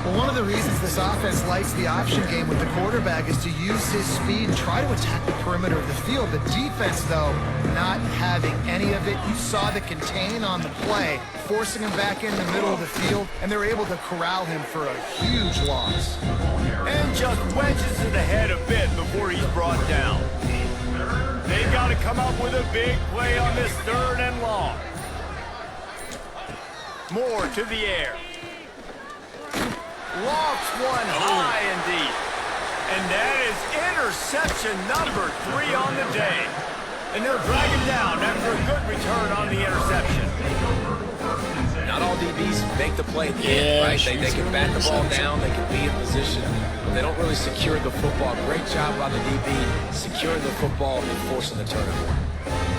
Well, one of the reasons this offense likes the option game with the quarterback is to use his speed and try to attack the perimeter of the field. The defense, though, not having any of it. You saw the contain on the play, forcing him back in the middle of the field, and they're able to corral him for a huge loss. And just wedges it ahead a bit before he's brought down. They've got to come up with a big play on this 3rd and long. More to the air. Lofts one high and deep. And that is interception number 3 on the day. And they'll drag him down after a good return on the interception. Not all DBs make the play at the end, right? They can bat the ball down, they can be in position, but they don't really secure the football. Great job by the DB securing the football and forcing the turnover.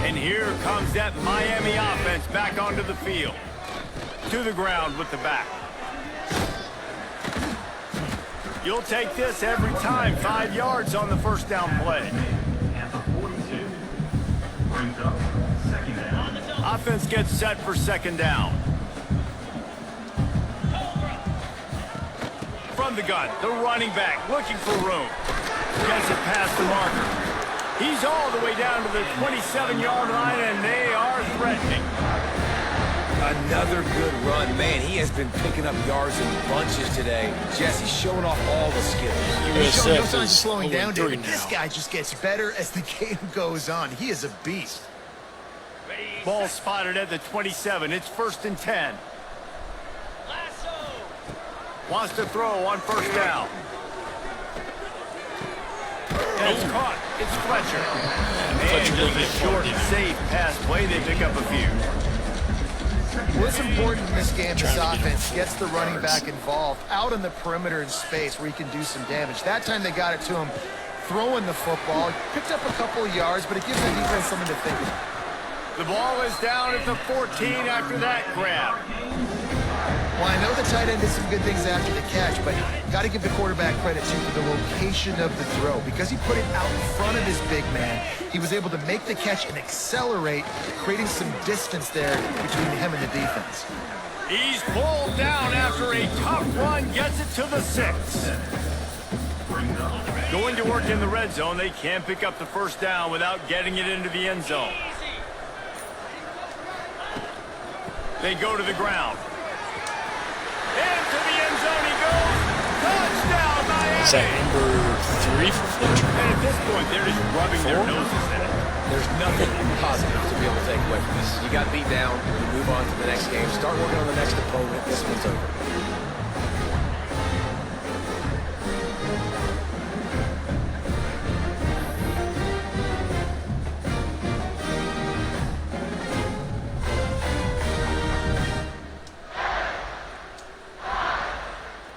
And here comes that Miami offense back onto the field. To the ground with the back. You'll take this every time. 5 yards on the first down play. Offense gets set for 2nd down. From the gun, the running back looking for room. Gets it past the marker. He's all the way down to the 27-yard line, and they are threatening. Another good run. Man, he has been picking up yards in bunches today. Jesse showing off all the skills. USF no signs of slowing down, David. David. This guy just gets better as the game goes on. He is a beast. Ball spotted at the 27. It's 1st and 10. Wants to throw on 1st down. And it's caught. It's Fletcher. And just a short, safe pass play. They pick up a few. What's important in this game, this offense gets the running back involved out on the perimeter in space where he can do some damage. That time they got it to him throwing the football. Picked up a couple of yards, but it gives the defense something to think about. The ball is down at the 14 after that grab. Well, I know the tight end did some good things after the catch, but got to give the quarterback credit, too, for the location of the throw. Because he put it out in front of his big man, he was able to make the catch and accelerate, creating some distance there between him and the defense. He's pulled down after a tough run, gets it to the 6. Going to work in the red zone, they can't pick up the 1st down without getting it into the end zone. They go to the ground. Into the end zone he goes. Touchdown, Miami. Is that number 3 for Fletcher? And at this point, they're just rubbing their noses in it. There's nothing positive to be able to take away from this. You got beat down, you move on to the next game. Start working on the next opponent. This one's over.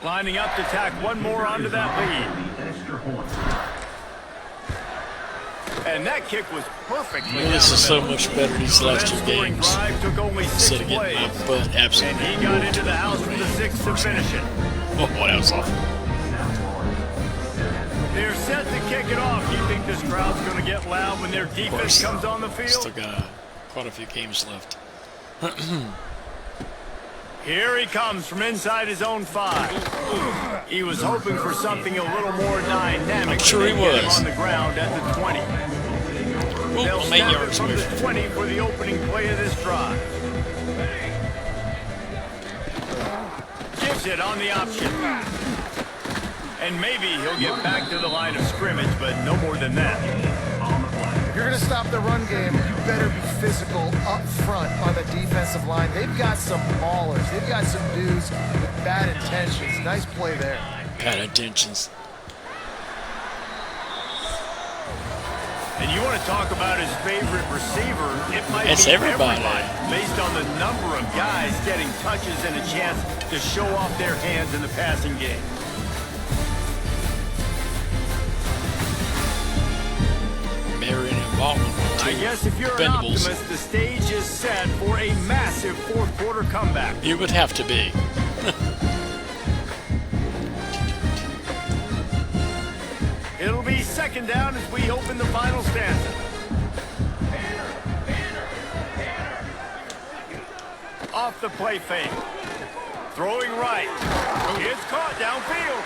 Lining up to tack one more onto that lead. And that kick was perfectly down This is the so middle. much better these last 2 Scoring games. drive took only 6 Instead of getting plays. my butt absolutely And he got into the house with the 6th to finish it. Oh, that was awful. They're set to kick it off. Do you think this crowd's going to get loud when their defense comes on the field? Still got quite a few games left. Here he comes from inside his own 5. He was hoping for something a little more dynamic. I'm sure he Get him was. on the ground at the 20. They'll I'm 8 snap it yards from away the from 20 for the opening play of this drive. Gives it on the option. And maybe he'll get back to the line of scrimmage, but no more than that. If you're going to stop the run game, you better be physical up front on the defensive line. They've got some maulers. They've got some dudes with bad intentions. Nice play there. Bad intentions. And you want to talk about his favorite receiver, it might It's be everybody. based on the number of guys getting touches and a chance to show off their hands in the passing game. Marion and Baldwin. I guess if you're an Bendables. optimist, the stage is set for a massive fourth-quarter comeback. You would have to be. It'll be second down as we open the final stanza. Off the play fake. Throwing right. It's caught downfield.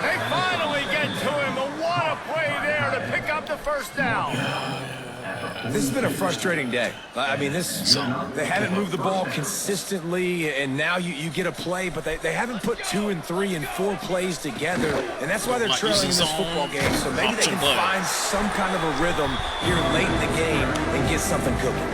They finally get to him, but what a play there to pick up the first down. This has been a frustrating day. I mean, they haven't moved the ball consistently, and now you get a play, but they haven't put 2 and 3 and 4 plays together, and that's why they're Like trailing in using this football game. So maybe they option can play. find some kind of a rhythm here late in the game and get something cooking.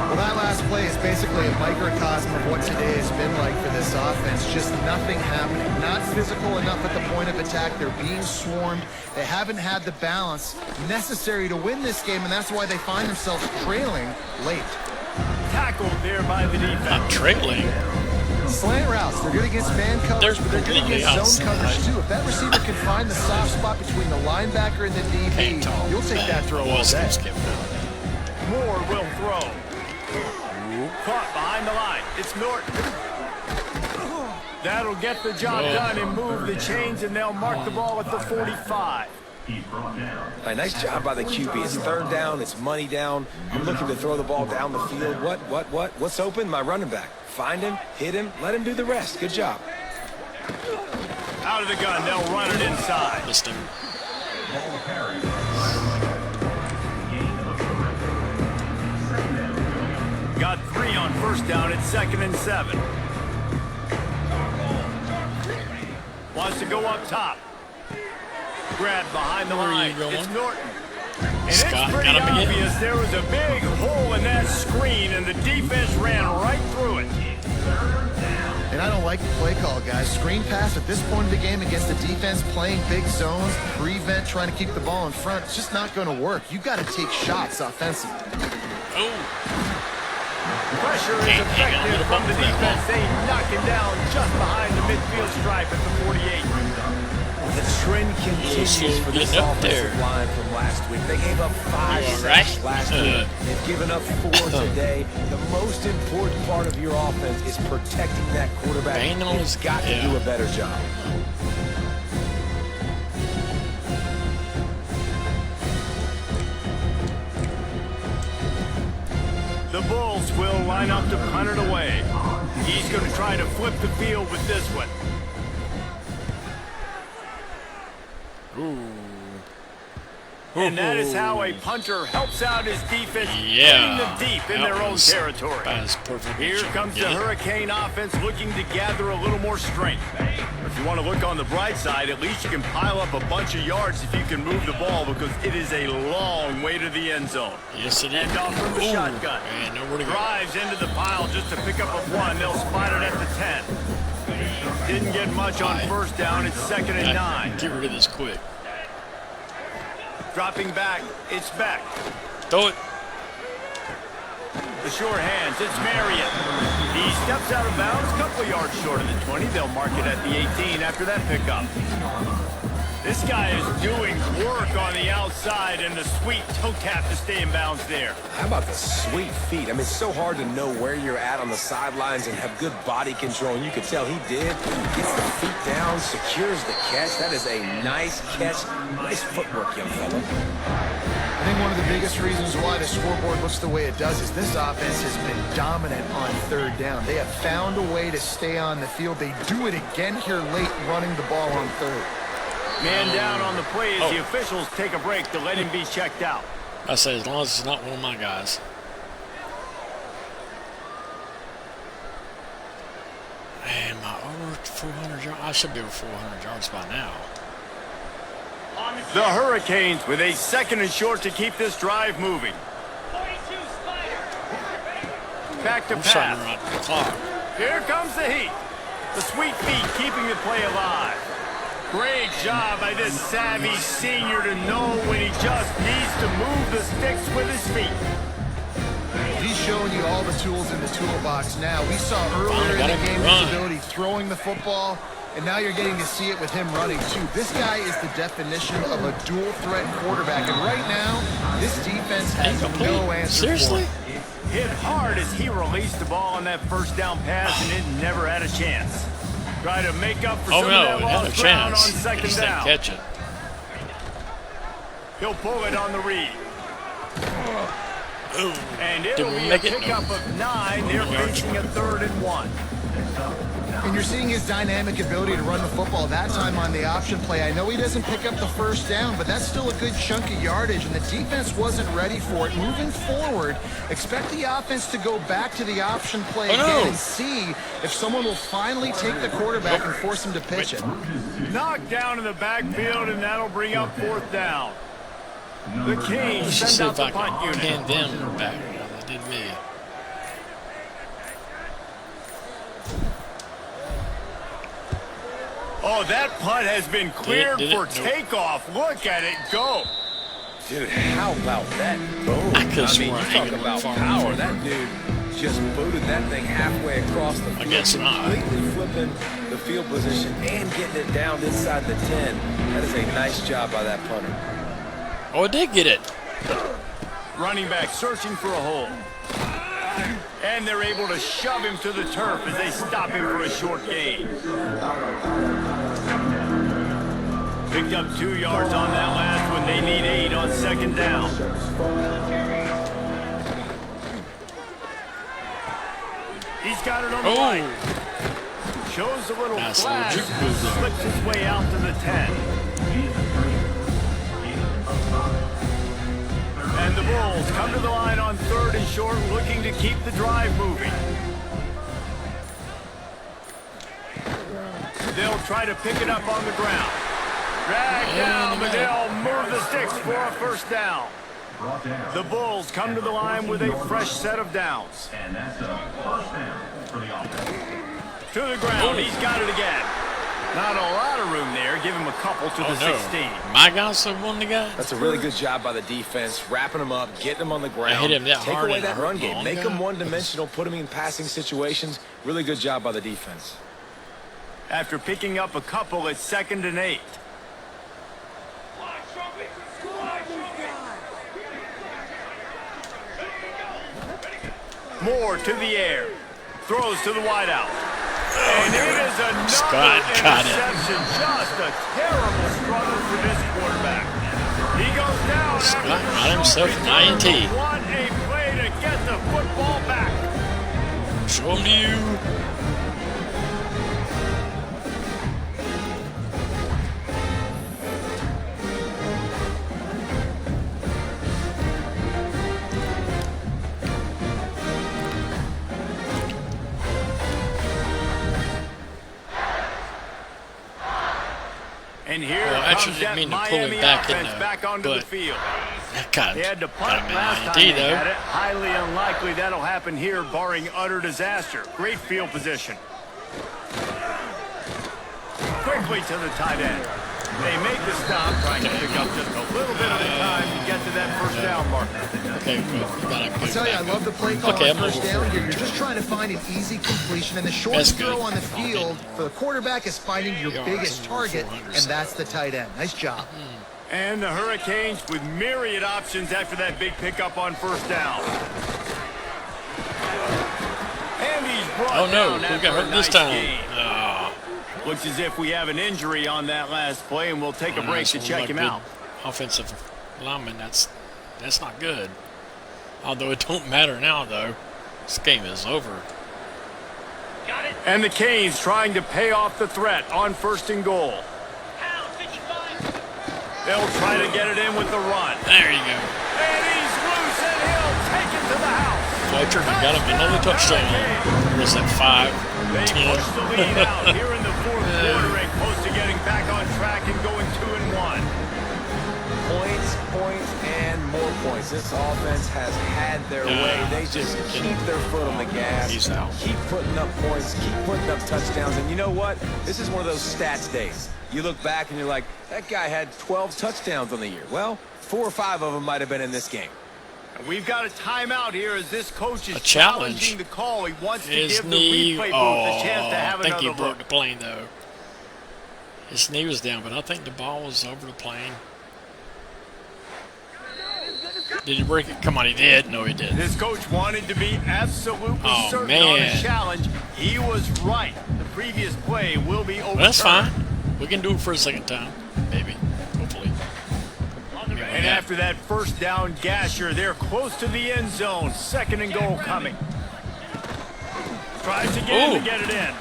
Well, that last play is basically a microcosm of what today has been like for this offense. Just nothing happening. Not physical enough at the point of attack. They're being swarmed. They haven't had the balance necessary to win this game, and that's why they find themselves trailing late. Tackled there by the defense. Not trailing. Slant routes, they're good against man coverage, but they're good completely against zone outside. coverage too. If that receiver can find the soft spot between the linebacker and the Can't DB, talk. you'll take that throw all day. Moore will throw. Caught behind the line. It's Norton. That'll get the job done and move the chains, and they'll mark the ball at the 45. Nice job by the QB. It's third down. It's money down. I'm looking to throw the ball down the field. What's open? My running back. Find him, hit him, let him do the rest. Good job. Out of the gun, they'll run it inside. Listening. Got 3 on first down. It's 2nd and 7. Wants to go up top. Grab behind the Where are you line. going? It's Norton. And Scott, it's pretty gotta be it. obvious there was a big hole in that screen, and the defense ran right through it. And I don't like the play call, guys. Screen pass at this point of the game against the defense playing big zones, prevent, trying to keep the ball in front. It's just not going to work. You've got to take shots offensively. Oh, Pressure is Can't hang on to effective the from the ball that defense. They knock him down just behind the midfield stripe at the 48. The trend continues for this Getting up offensive there. line from last week. They gave up 5 You all sacks right? last week. They've given up 4 today. The most important part of your offense is protecting that quarterback. Banging You've got to do a better job. The Bulls will line up to punt it away. He's going to try to flip the field with this one. And that is how a punter helps out his defense, yeah. putting them deep in That their own was territory. about as perfect Here as you comes can the get it. Hurricane offense looking to gather a little more strength. If you want to look on the bright side, at least you can pile up a bunch of yards if you can move the ball, because it is a long way to the end zone. Yes, it is. And off from the Ooh, shotgun. man, nowhere to go. Drives into the pile just to pick up a 1. They'll spot it at the 10. Didn't get much on first down. It's 2nd and 9. Get rid of this quick. Dropping back. It's Beck. Throw it. The sure hands. It's Marion. He steps out of bounds, a couple of yards short of the 20. They'll mark it at the 18 after that pickup. This guy is doing work on the outside, and the sweet toe tap to stay in bounds there. How about the sweet feet? I mean, it's so hard to know where you're at on the sidelines and have good body control. And you could tell he did. Gets the feet down, secures the catch. That is a nice catch. Nice footwork, young fella. I think one of the biggest reasons why the scoreboard looks the way it does is this offense has been dominant on third down. They have found a way to stay on the field. They do it again here late, running the ball on third. Man down on the play as the officials take a break to let him be checked out. I say as long as it's not one of my guys. Man, am I over 400 yards? I should be over 400 yards by now. The Hurricanes with a 2nd and short to keep this drive moving. Back to I'm trying to pass. run the clock. Here comes the heat. The sweet feet keeping the play alive. Great job by this savvy senior to know when he just needs to move the sticks with his feet. He's showing you all the tools in the toolbox now. We saw earlier in the game his ability throwing the football, and now you're getting to see it with him running too. This guy is the definition of a dual threat quarterback, and right now, this defense has no answer Seriously? for him. Hit hard as he released the ball on that first down pass, and it never had a chance. Try to make up for some of that It had a lost ground on chance. He 2nd just didn't down. catch it. He'll pull it on the read. And Did it'll we be a make it? pickup of 9. They're facing a 3rd and 1. And you're seeing his dynamic ability to run the football that time on the option play. I know he doesn't pick up the first down, but that's still a good chunk of yardage, and the defense wasn't ready for it. Moving forward, expect the offense to go back to the option play again and see if someone will finally take the quarterback and force him to pitch it. Knocked down in the backfield, and that'll bring up 4th down. The Canes Let's just send see out if the I punt can unit. pin them back. They did me. Oh, that punt has been cleared Did it? for Nope. takeoff. Look at it go. Dude, how about that boom? I could've mean, sworn you I talk even about went power. farther. That dude just booted that thing halfway across the field. guess not. Completely flipping the field position and getting it down inside the 10. That is a nice job by that punter. Oh, it did get it. Running back searching for a hole. And they're able to shove him to the turf as they stop him for a short gain. Picked up 2 yards on that last one. They need 8 on 2nd down. He's got it on the right. Shows a little Nice flash. little juke move there. Slips his way out to the 10. And the Bulls come to the line on 3rd and short, looking to keep the drive moving. They'll try to pick it up on the ground. Drag down, but they'll move the sticks for a 1st down. The Bulls come to the line with a fresh set of downs. And that's a 1st down for the offense. To the ground, he's got it again. Not a lot of room there. Give him a couple to the 16. My guys have won the guy. That's a really good job by the defense, wrapping them up, getting them on the ground. I hit him that Take hard away and that I run hurt game. my Make own them guy. one-dimensional, put them in passing situations. Really good job by the defense. After picking up a couple, it's 2nd and 8. Moore to the air. Throws to the wideout. And it is another Scott got it. interception. Just a terrible struggle for this quarterback. He goes down Scott after got the himself short an INT. return. What a play to get the football back. Show to you. And here Well, actually, comes didn't that mean to pull him Miami back in offense there, back onto the but field. That got They had to got punt him last an time they INT had though. it. Highly unlikely that'll happen here, barring utter disaster. Great field position. Quickly to the tight end. They make the stop, trying to pick up just a little bit of the time to get to that 1st down marker. Okay, well, you gotta go I'll tell you, I back love the play call Okay, on I'm 1st over down for here. it. You're just trying to find an easy completion, and the That's shortest good. throw on the field for the quarterback is finding your Yards biggest and target, 400. and that's the tight end. Nice job. And the Hurricanes with myriad options after that big pickup on 1st down. And he's brought Oh no, down we after got a hurt this nice time. gain. Ah, Looks as if we have an injury on that last play, and we'll take a break nice to one. check Like him good out. Offensive lineman, that's That's not good. Although it don't matter now, though. This game is over. And the Canes trying to pay off the threat on 1st and goal. They'll try to get it in with the run. There you go. And he's loose, and he'll take it to the house. Fletcher got him another touchdown. Was that 5? They 10? push the lead out here in the 4th quarter and close to getting back on track and going 2-1. Points, and more points. This offense has had their way. They just keep their foot on the gas. He's out. Keep putting up points, keep putting up touchdowns. And you know what? This is one of those stats days. You look back and you're like, that guy had 12 touchdowns on the year. Well, 4 or 5 of them might have been in this game. We've got a timeout here as this coach is A challenge. challenging the call. He wants to His give knee. the replay booth a chance to have I think another he look. broke the plane, though. His knee was down, but I think the ball was over the plane. Did he break it? Come on, he did. No, he didn't. This coach wanted to be absolutely Oh, certain on man. his challenge. He was right. The previous play will be overturned. Well, that's fine. We can do it for a second time, maybe, hopefully. And after that first down gasher, they're close to the end zone. 2nd and goal coming. Tries again to get it in.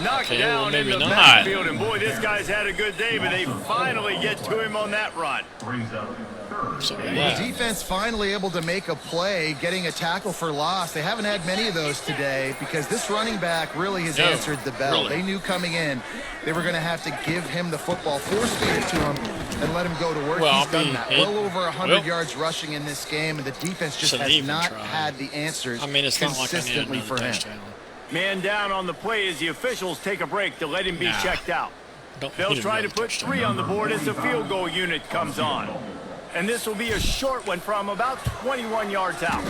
Knocked Okay, well, down in maybe the not. backfield, and boy, this guy's had a good day, but they finally get to him on that run. Brings up 3rd. So, The yeah. defense finally able to make a play, getting a tackle for loss. They haven't had many of those today because this running back really has No, answered the bell. really. They knew coming in they were going to have to give him the football, force feed it to him, and let him go to work. Well, He's done that. Well over 100 well, yards rushing in this game, and the defense just shouldn't has even not try. had the answers I mean, it's not like I need consistently another for him. touchdown. Man down on the play as the officials take a break to let him be Nah. checked out. Don't They'll need try to another put touchdown. 3 on the board as the field goal unit comes on. And this will be a short one from about 21 yards out.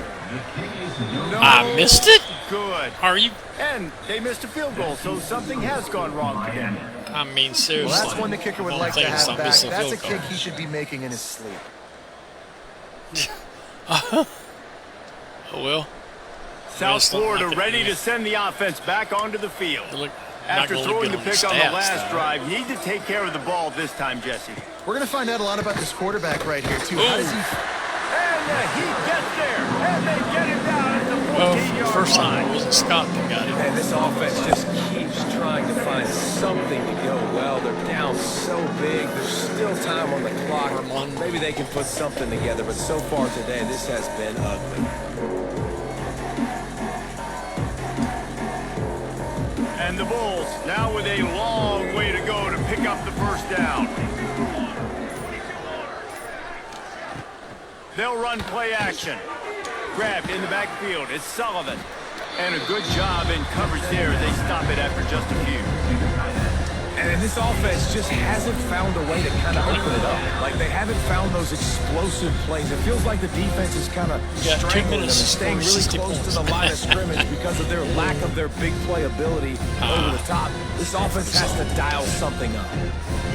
No I missed it? good. Are you? And they missed a field goal, so something has gone wrong today. I mean, seriously. Well, that's one the kicker would One like to thing is have not back. missing That's a field kick goals. he should be making in his sleep. Oh, well. South it's not Florida like it ready is. to send the offense back onto the field. Look, After not gonna throwing the look good pick on stats, the last though. drive, need to take care of the ball this time, Jesse. We're going to find out a lot about this quarterback right here, too. How does he And he gets there, and they get him down at the Well, 14-yard first time line. it wasn't Scott that got it. And this offense just keeps trying to find something to go well. They're down so big. There's still time on the clock. Maybe they can put something together, but so far today, this has been ugly. And the Bulls now with a long way to go to pick up the first down. They'll run play action. Grabbed in the backfield. It's Sullivan. And a good job in coverage there as they stop it after just a few. And this offense just hasn't found a way to kind of open it up. Like, they haven't found those explosive plays. It feels like the defense is kind of got 2 strangling them and minutes to staying score really 60 close to the points. line of scrimmage because of their lack of their big play ability over the top. This offense has to dial something up.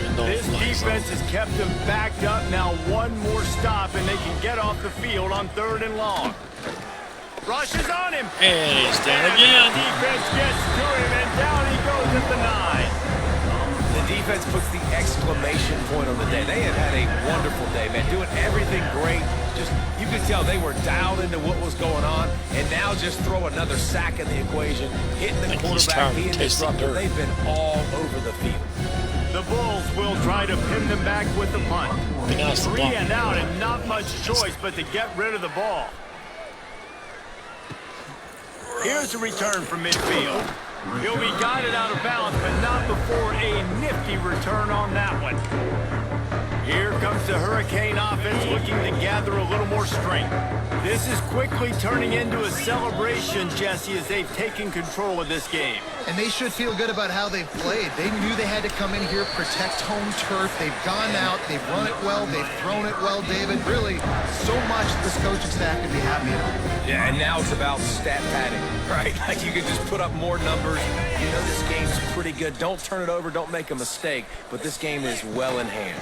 Even though This it's not defense so. has kept them backed up. Now one more stop, and they can get off the field on 3rd and long. Rushes on him. And he's down And again. the defense gets to him, and down he goes at the 9. The defense puts the exclamation point on the day. They have had a wonderful day, man. Doing everything great. Just, you could tell they were dialed into what was going on, and now just throw another sack in the equation, hitting the think he's quarterback, tired of being tasting disruptive. dirt. They've been all over the field. The Bulls will try to pin them back with the punt. Nice to 3 block. and out, and not much choice but to get rid of the ball. Here's a return from midfield. He'll be guided out of bounds, but not before a nifty return on that one. Here comes the Hurricane offense looking to gather a little more strength. This is quickly turning into a celebration, Jesse, as they've taken control of this game. And they should feel good about how they've played. They knew they had to come in here, protect home turf. They've gone out, they've run it well, they've thrown it well, David. Really, so much this coaching staff can be happy about. Yeah, and now it's about stat padding, right? Like, you can just put up more numbers. You know this game's pretty good. Don't turn it over, don't make a mistake, but this game is well in hand.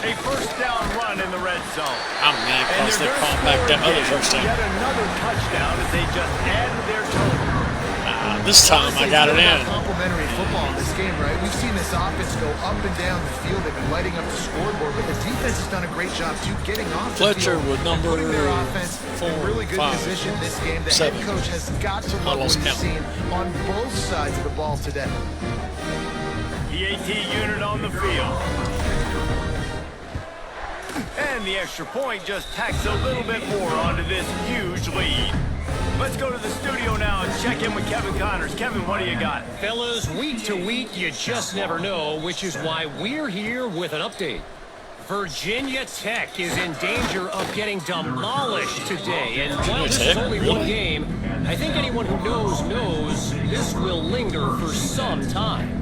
A first down run in the red zone. I'm mad And because they they're called gonna back score that other again. first time. Yet another touchdown as they just add to their total. This time I got it in. complementary football in this game, right? We've seen this offense go up and down the field. They've been lighting up the scoreboard, but the defense has done a great job, too, getting off the Fletcher field with number putting their offense 4, in really good 5, position this game. The 7. head coach has got to love what he's seen on both sides of the ball today. The AT unit on the field. And the extra point just tacks a little bit more onto this huge lead. Let's go to the studio now and check in with Kevin Connors. Kevin, what do you got? Fellas, week to week, you just never know, which is why we're here with an update. Virginia Tech is in danger of getting demolished today. And while this is only one game, I think anyone who knows this will linger for some time.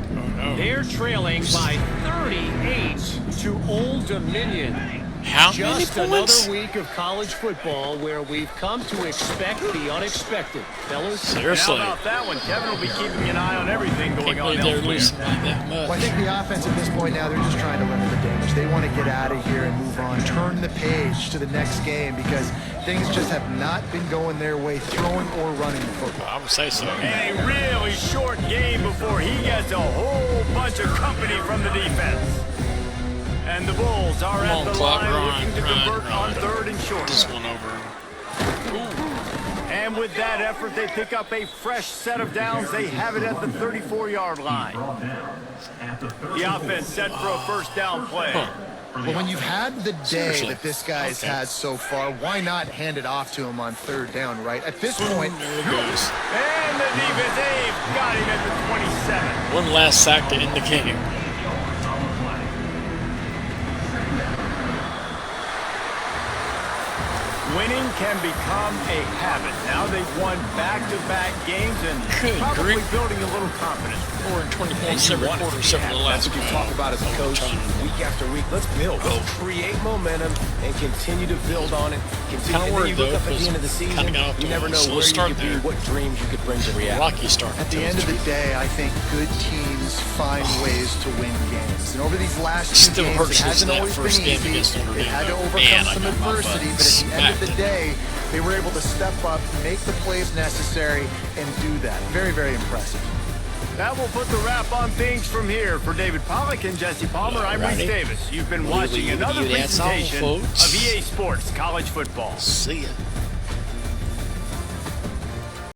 They're trailing by 38 to Old Dominion. How many Just points? another week of college football where we've come to expect the unexpected. Fellas? Seriously. How about that one? Kevin will be keeping an eye on everything going Can't on believe they're elsewhere. losing by that much. Well, I think the offense at this point now, they're just trying to limit the damage. They want to get out of here and move on, turn the page to the next game because things just have not been going their way, throwing or running the football. I would say so. And a really short game before he gets a whole bunch of company from the defense. And the Bulls are at the line looking to convert on 3rd and short. This one over. And with that effort, they pick up a fresh set of downs. They have it at the 34-yard line. The offense set for a first down play. Well, when you've had the day that this guy's had so far, why not hand it off to him on 3rd down, right? At this point, There it goes. And the defense, they've got him at the 27. One last sack to end the game. Winning can become a habit. Now they've won back-to-back games and Good probably grief. building a little confidence. 4 and 20 points every quarter except for the last That's what you one. talk about as a coach week after week. Let's build. Let's create momentum and continue to build on it. Kinda And then worried, you look though, up at the because end of the season, kinda got off to you never a know slow where you start could be, there. what dreams you could bring to reality. Rocky start. at the end of the day, I think good teams find ways to win games. And over these last two Still games, hurts it hasn't that always first been game easy. against Notre They Dame, had to though. overcome Man, I some got my butt adversity, but at the end of the smacked. day, they were able to step up, make the plays necessary, and do that. Very, very impressive. That will put the wrap on things from here. For David Pollack and Jesse Palmer, I'm Reese Alrighty. Davis. You've been watching another That's all, presentation folks. of EA Sports College Football. See ya.